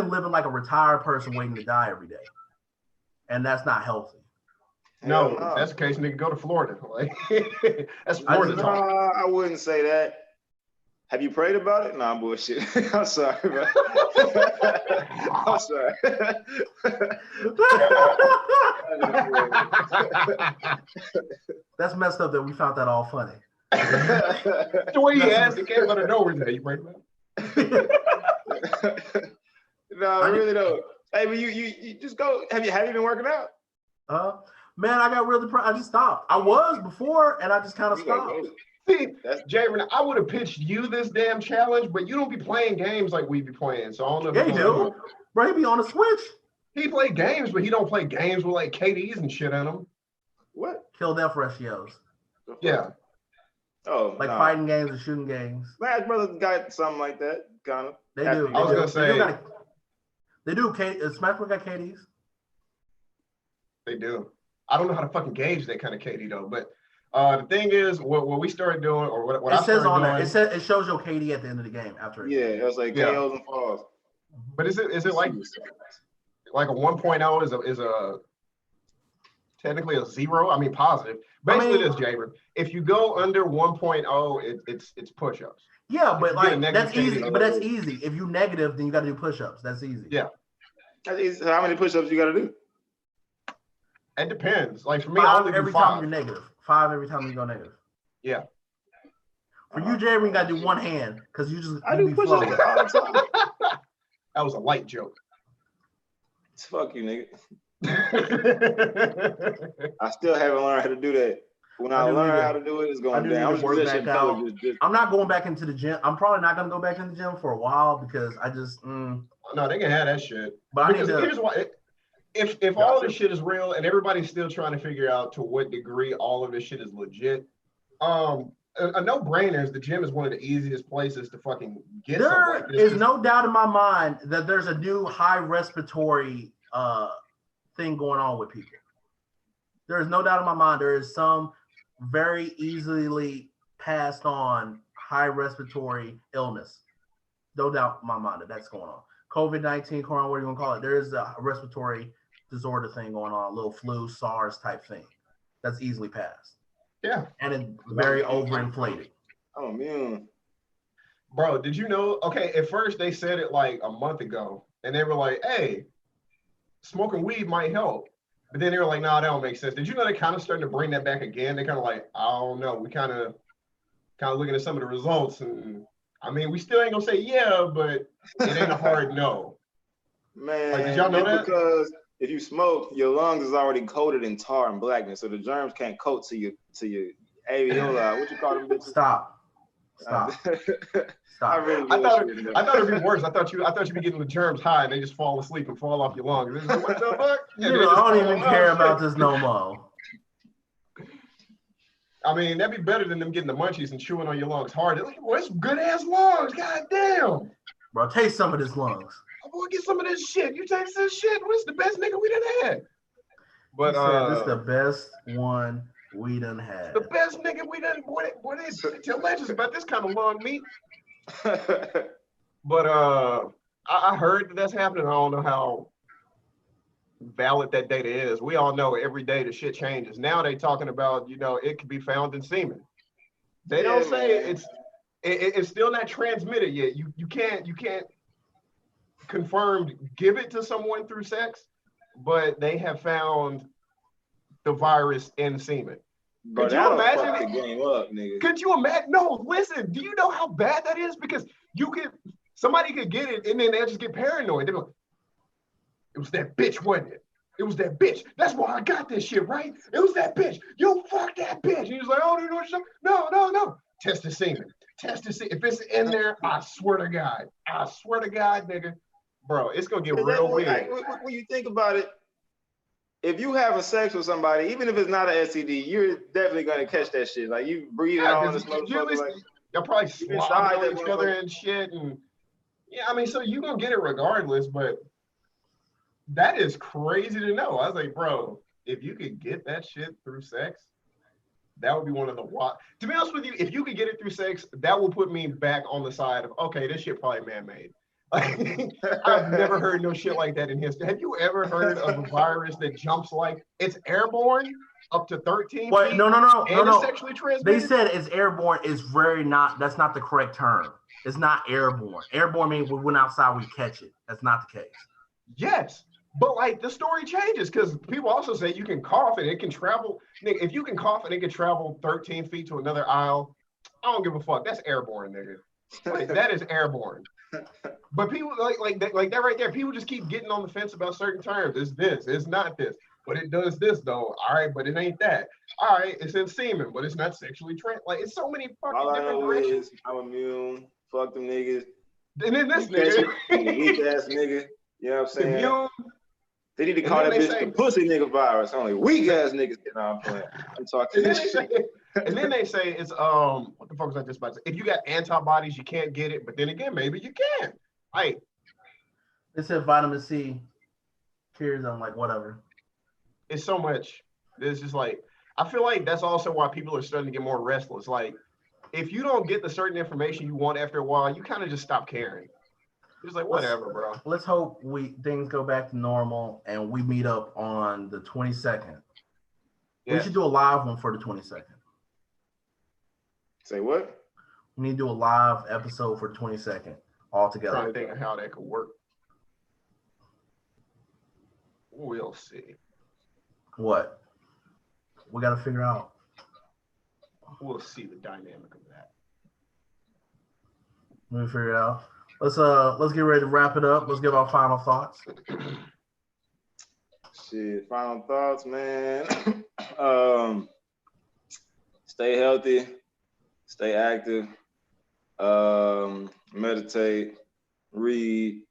living like a retired person waiting to die every day. And that's not healthy. No, if that's the case, nigga, go to Florida. Like, that's Florida talk. I wouldn't say that. Have you prayed about it? Nah, bullshit. I'm sorry, bro. I'm sorry. That's messed up that we found that all funny. The way he asked, it came out of nowhere. You prayed about it? No, I really don't. Hey, but you just go. Have you been working out? Man, I got real depressed. I just stopped. I was before, and I just kind of stopped. See, Jaron, I would have pitched you this damn challenge, but you don't be playing games like we be playing. So I don't know. Yeah, he do. Bro, he be on the Switch. He play games, but he don't play games with like KDs and shit in them. What? Kill death ratios. Yeah. Oh, like fighting games and shooting games. Smash Brothers got something like that, kind of. They do. I was gonna say they do. Smash Bros got KDs. They do. I don't know how to fucking gauge that kind of KD though, but The thing is, what we started doing, or what I It says started on doing, there. It says it shows your KD at the end of the game after. Yeah, it was like Yeah. KOs and falls. but is it like a 1.0 is a technically a 0? I mean positive. Basically, this Jaber. If you go under 1.0, it's push-ups. Yeah, but you get a like negative that's easy. KD. But that's easy. If you negative, then you got to do push-ups. That's easy. Yeah. That's easy. So how many push-ups you got to do? It depends. Like for me, I Five only do every time 5. you're negative. 5 every time you go negative. Yeah. For you, Jeremy, you got to do one hand because you just I you do be push-ups flowing. all the time. That was a light joke. Fuck you, nigga. I still haven't learned how to do that. When I learn how to do it, it's going down. I'm not going back into the gym. I'm probably not gonna go back in the gym for a while because I just no, they can have that shit. But because here's why. If all of this shit is real and everybody's still trying to figure out to what degree all of this shit is legit, a no-brainer is the gym is one of the easiest places to fucking get. There is no doubt in my mind that there's a new high respiratory thing going on with people. There is no doubt in my mind there is some very easily passed on high respiratory illness. No doubt in my mind that that's going on. COVID-19, corona, what are you gonna call it? There is a respiratory disorder thing going on, a little flu, SARS type thing. That's easily passed. Yeah. And it's very overinflated. Oh man. Bro, did you know? Okay, at first they said it like a month ago, and they were like, hey, smoking weed might help. But then they were like, nah, that don't make sense. Did you know they're kind of starting to bring that back again? They're kind of like, I don't know. We kind of looking at some of the results, and I mean, we still ain't gonna say yeah, but it ain't a hard no. Man, like, did y'all know that? Because if you smoke, your lungs is already coated in tar and blackness, so the germs can't coat to your alveoli. What you call them bitches? Stop. I really I thought it'd be worse. I thought you'd be getting the germs high and they just fall asleep and fall off your lungs. It's like, what the fuck? I don't even care about this no more. I mean, that'd be better than them getting the munchies and chewing on your lungs hard. They're like, boy, it's good ass lungs. God damn. Bro, taste some of this lungs. I'm gonna get some of this shit. You taste this shit. What's the best nigga we done had? But this is the best one we done had. The best nigga we done. Boy, they tell legends about this kind of lung meat. But I heard that's happening. I don't know how valid that data is. We all know every day the shit changes. Now they talking about, it could be found in semen. They don't say it's still not transmitted yet. You can't confirm give it to someone through sex, but they have found the virus in semen. Could you imagine the game up, nigga? Could you imagine? No, listen. Do you know how bad that is? Because somebody could get it and then they'll just get paranoid. They're like, it was that bitch, wasn't it? It was that bitch. That's why I got this shit, right? It was that bitch. You fuck that bitch. And he was like, oh, you know what? No. Test the semen. Test the semen. If it's in there, I swear to God, nigga, bro, it's gonna get real weird. When you think about it, if you having sex with somebody, even if it's not an STD, you're definitely gonna catch that shit. Like you breathing on this motherfucker. Like, y'all probably slobbing on each other and shit. And yeah, I mean, so you gonna get it regardless, but that is crazy to know. I was like, bro, if you could get that shit through sex, that would be one of the to be honest with you, if you could get it through sex, that will put me back on the side of, okay, this shit probably man-made. Like, I've never heard no shit like that in history. Have you ever heard of a virus that jumps like it's airborne up to 13 feet? No. Sexually transmitted? They said it's airborne. It's that's not the correct term. It's not airborne. Airborne means we went outside, we catch it. That's not the case. Yes. But like the story changes because people also say you can cough and it can travel. Nigga, if you can cough and it can travel 13 feet to another aisle, I don't give a fuck. That's airborne, nigga. Like, that is airborne. But people like that right there. People just keep getting on the fence about certain terms. It's this. It's not this. But it does this though. All right, but it ain't that. All right, it's in semen, but it's not sexually like it's so many fucking different directions. I'm immune. Fuck them niggas. And then this nigga, weak ass nigga. You know what I'm saying? Immune. They need to call that bitch the pussy nigga virus. Only weak ass niggas. I'm playing. I'm talking this shit. And then they say it's what the fuck was I just about to say? If you got antibodies, you can't get it. But then again, maybe you can. Like, they said vitamin C cures. I'm like, whatever. It's so much. It's just like I feel like that's also why people are starting to get more restless. Like, if you don't get the certain information you want after a while, you kind of just stop caring. It's like, whatever, bro. Let's hope things go back to normal and we meet up on the 22nd. Yes. We should do a live one for the 22nd. Say what? We need to do a live episode for the 22nd all together. I'm trying to think of how that could work. We'll see. What? We got to figure out. We'll see the dynamic of that. Let me figure it out. Let's get ready to wrap it up. Let's give our final thoughts. Shit, final thoughts, man. Stay healthy, stay active, meditate, read.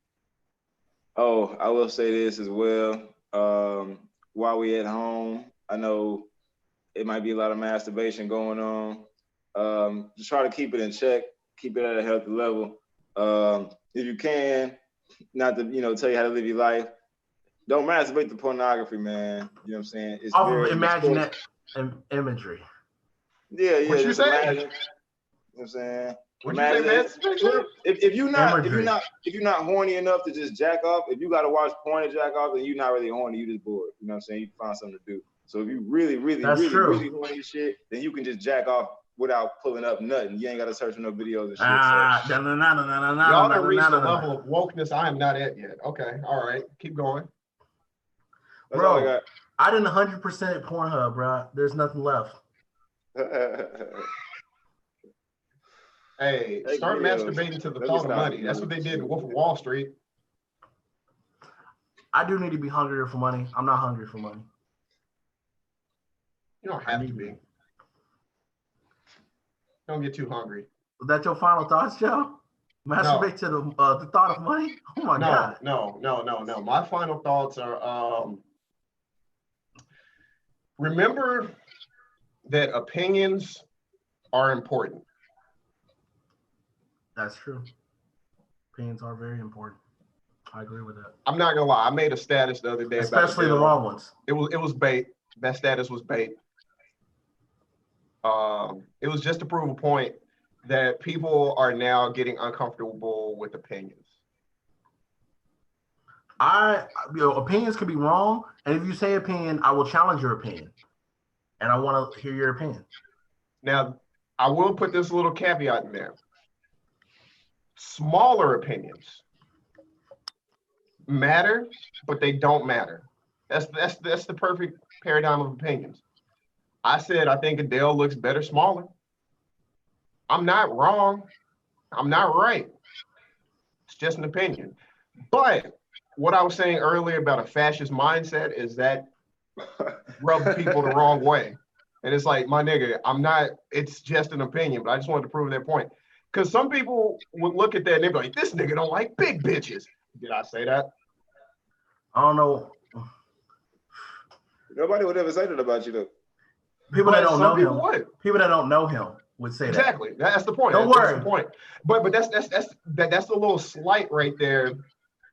Oh, I will say this as well. While we at home, I know it might be a lot of masturbation going on. Just try to keep it in check, keep it at a healthy level. If you can, not to tell you how to live your life, don't masturbate to pornography, man. You know what I'm saying? It's imagine that imagery. Yeah. What you say? You know what I'm saying? Imagine if you're not horny enough to just jack off, if you gotta watch porn and jack off, then you're not really horny, you just bored. You know what I'm saying? You can find something to do. So if you really horny shit, then you can just jack off without pulling up nothing. You ain't gotta search for no videos and shit. Y'all done reached the level of wokeness I am not at yet. Okay, all right, keep going. That's all I got. I didn't 100% Pornhub, bro. There's nothing left. Hey, start masturbating to the thought of money. That's what they did in Wolf of Wall Street. I do need to be hungrier for money. I'm not hungry for money. You don't have to be. Don't get too hungry. Was that your final thoughts, Joe? Masturbate to the thought of money? Oh my God. No. My final thoughts are remember that opinions are important. That's true. Opinions are very important. I agree with that. I'm not gonna lie. I made a status the other day, especially the wrong ones. It was bait. That status was bait. It was just to prove a point that people are now getting uncomfortable with opinions. Opinions can be wrong, and if you say opinion, I will challenge your opinion, and I want to hear your opinion. Now, I will put this little caveat in there. Smaller opinions matter, but they don't matter. That's the perfect paradigm of opinions. I said I think Adele looks better smaller. I'm not wrong. I'm not right. It's just an opinion. But what I was saying earlier about a fascist mindset is that rubs people the wrong way. And it's like, my nigga, it's just an opinion, but I just wanted to prove that point. Because some people would look at that and they'd be like, this nigga don't like big bitches. Did I say that? I don't know. Nobody would ever say that about you, though. People that don't know him. People that don't know him would say that. Exactly. That's the point. Don't worry. That's the point. But that's the little slight right there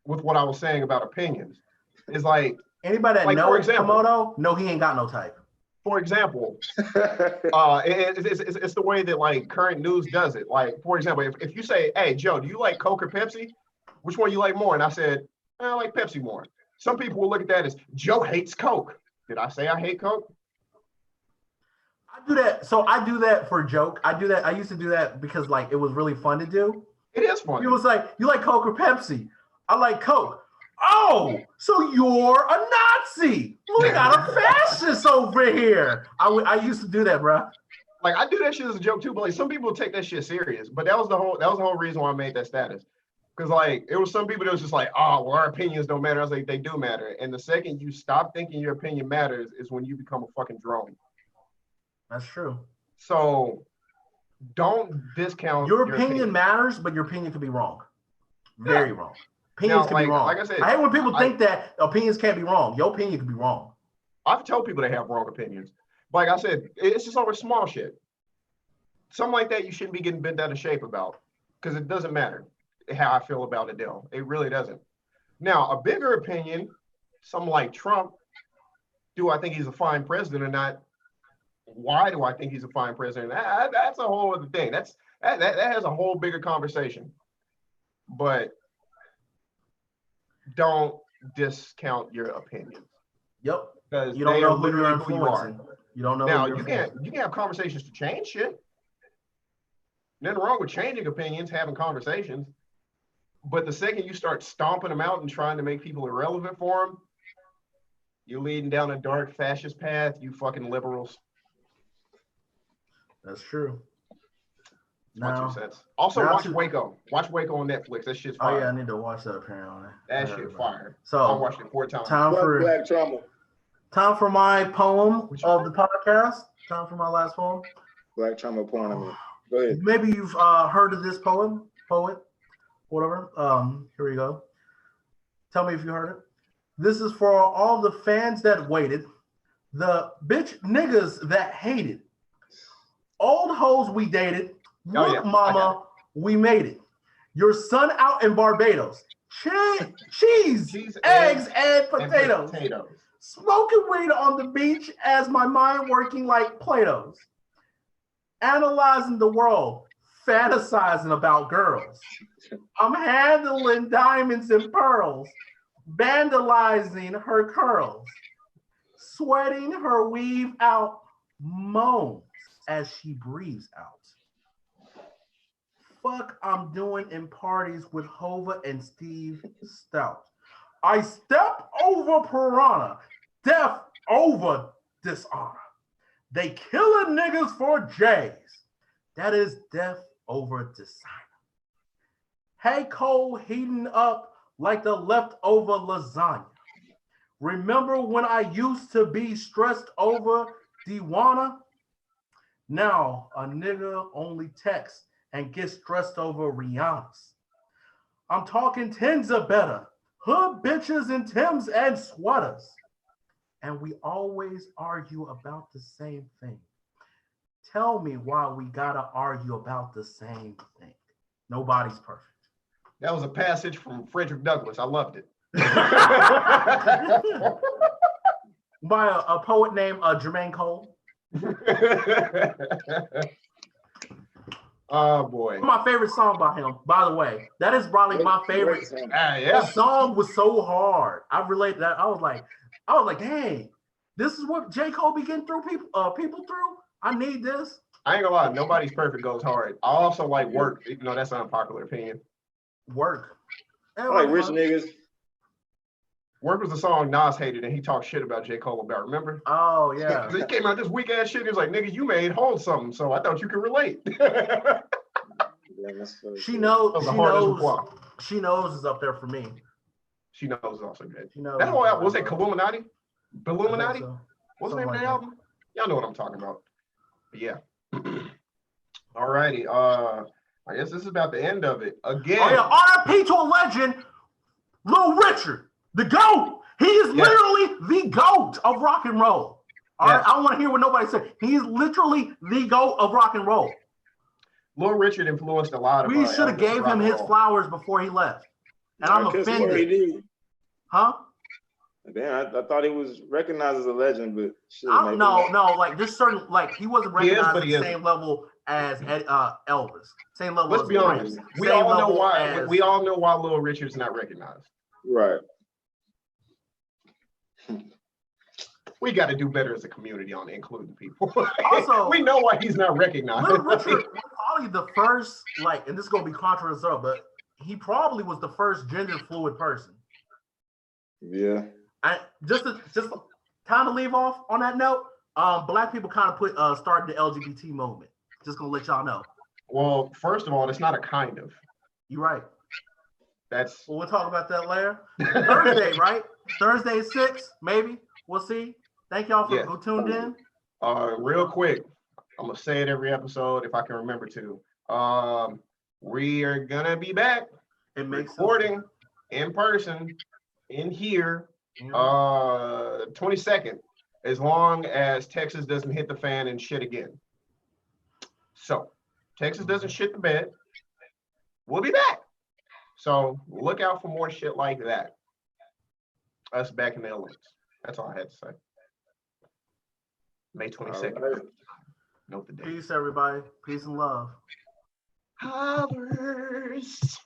with what I was saying about opinions. It's like anybody that knows Komodo, no, he ain't got no type. For example, it's the way that like current news does it. Like, for example, if you say, hey, Joe, do you like Coke or Pepsi? Which one you like more? And I said, I like Pepsi more. Some people will look at that as Joe hates Coke. Did I say I hate Coke? I do that. So I do that for a joke. I do that. I used to do that because like it was really fun to do. It is fun. It was like, you like Coke or Pepsi? I like Coke. Oh, so you're a Nazi. We got a fascist over here. I used to do that, bro. Like I do that shit as a joke too, but like some people take that shit serious. But that was the whole reason why I made that status. Because like it was some people that was just like, oh, well, our opinions don't matter. I was like, they do matter. And the second you stop thinking your opinion matters is when you become a fucking drone. That's true. So don't discount your opinion matters, but your opinion could be wrong. Very wrong. Opinions can be wrong. Like I said, I hate when people think that opinions can't be wrong. Your opinion could be wrong. I've told people they have wrong opinions. Like I said, it's just over small shit. Something like that you shouldn't be getting bent out of shape about because it doesn't matter how I feel about Adele. It really doesn't. Now, a bigger opinion, something like Trump, do I think he's a fine president or not? why do I think he's a fine president? That's a whole other thing. That has a whole bigger conversation. But don't discount your opinions. Yep. Because You don't they know are who you're literally who you are. influencing. You don't know. Now who you're you can have conversations to change shit. Nothing wrong with changing opinions, having conversations. But the second you start stomping them out and trying to make people irrelevant for them, you're leading down a dark fascist path, you fucking liberals. That's true. That's my 2 Now, cents. Also, now watch to- Waco. Watch Waco on Netflix. That shit's oh fire. yeah, I need to watch that apparently. That shit fire. I So watched it 4 times. time for Black Trauma. time for my poem Which of the podcast. Time for my last poem. Black Trauma porn. I mean, go ahead. Maybe you've heard of this poet, whatever. Here we go. Tell me if you heard it. This is for all the fans that waited, the bitch niggas that hated, old hoes we dated. Oh, Look, yeah. mama, we made it. Your son out in Barbados. Cheese, eggs, and potatoes. Smoking weed on the beach as my mind working like Plato's. Analyzing the world, fantasizing about girls. I'm handling diamonds and pearls, vandalizing her curls, sweating her weave out, moans as she breathes out. Fuck I'm doing in parties with Hova and Steve Stout. I step over piranha, death over dishonor. They killing niggas for J's. That is death over designer. Hey Cole heating up like the leftover lasagna. Remember when I used to be stressed over Diwana? Now a nigga only texts and gets stressed over Rihanna's. I'm talking tens of better, hood bitches in Timbs and sweaters. And we always argue about the same thing. Tell me why we gotta argue about the same thing. Nobody's perfect. That was a passage from Frederick Douglass. I loved it. By a poet named Jermaine Cole. Oh boy. My favorite song by him, by the way. That is probably my favorite. Yeah. The song was so hard. I related that. I was like, dang, this is what J. Cole be getting through people through. I need this. I ain't gonna lie, Nobody's Perfect goes hard. I also like Work, even though that's an unpopular opinion. Work. I like Rich Niggas. Work was the song Nas hated and he talked shit about J. Cole about, remember? Oh, yeah. He came out this weak ass shit. He was like, nigga, you made Hold something, so I thought you could relate. She knows is up there for me. She Knows is also good. She knows. That whole album, was it Illuminati? Illuminati? So. What's the name of the album? Y'all know what I'm talking about. But yeah. All righty. I guess this is about the end of it. Again. Oh yeah, RIP to a legend, Little Richard, the GOAT. He is literally the GOAT of rock and roll. All right, I don't want to hear what nobody said. He is literally the GOAT of rock and roll. Little Richard influenced a lot of. We should have gave him his flowers before he left, and I'm offended. Huh? Damn, I thought he was recognized as a legend, but no, like there's certain, like he wasn't recognized at the same level as Elvis. Same level. Let's be honest. We all know why. We all know why Little Richard's not recognized. Right. We got to do better as a community on including people. Also, we know why he's not recognized. Little Richard was probably the first, like, and this is gonna be controversial, but he probably was the first gender fluid person. Yeah. Just time to leave off on that note. Black people kind of started the LGBT movement. Just gonna let y'all know. Well, first of all, it's not a kind of. You're right. Well, we'll talk about that later. Thursday, right? Thursday at 6, maybe. We'll see. Thank y'all for who tuned in. Real quick, I'm gonna say it every episode if I can remember to. We are gonna be back. It makes recording in person in here. 22nd, as long as Texas doesn't hit the fan and shit again. So, Texas doesn't shit the bed, we'll be back. So, look out for more shit like that. Us back in the Olympics. That's all I had to say. May 22nd. All right. Note the date. Peace, everybody. Peace and love. Hollers.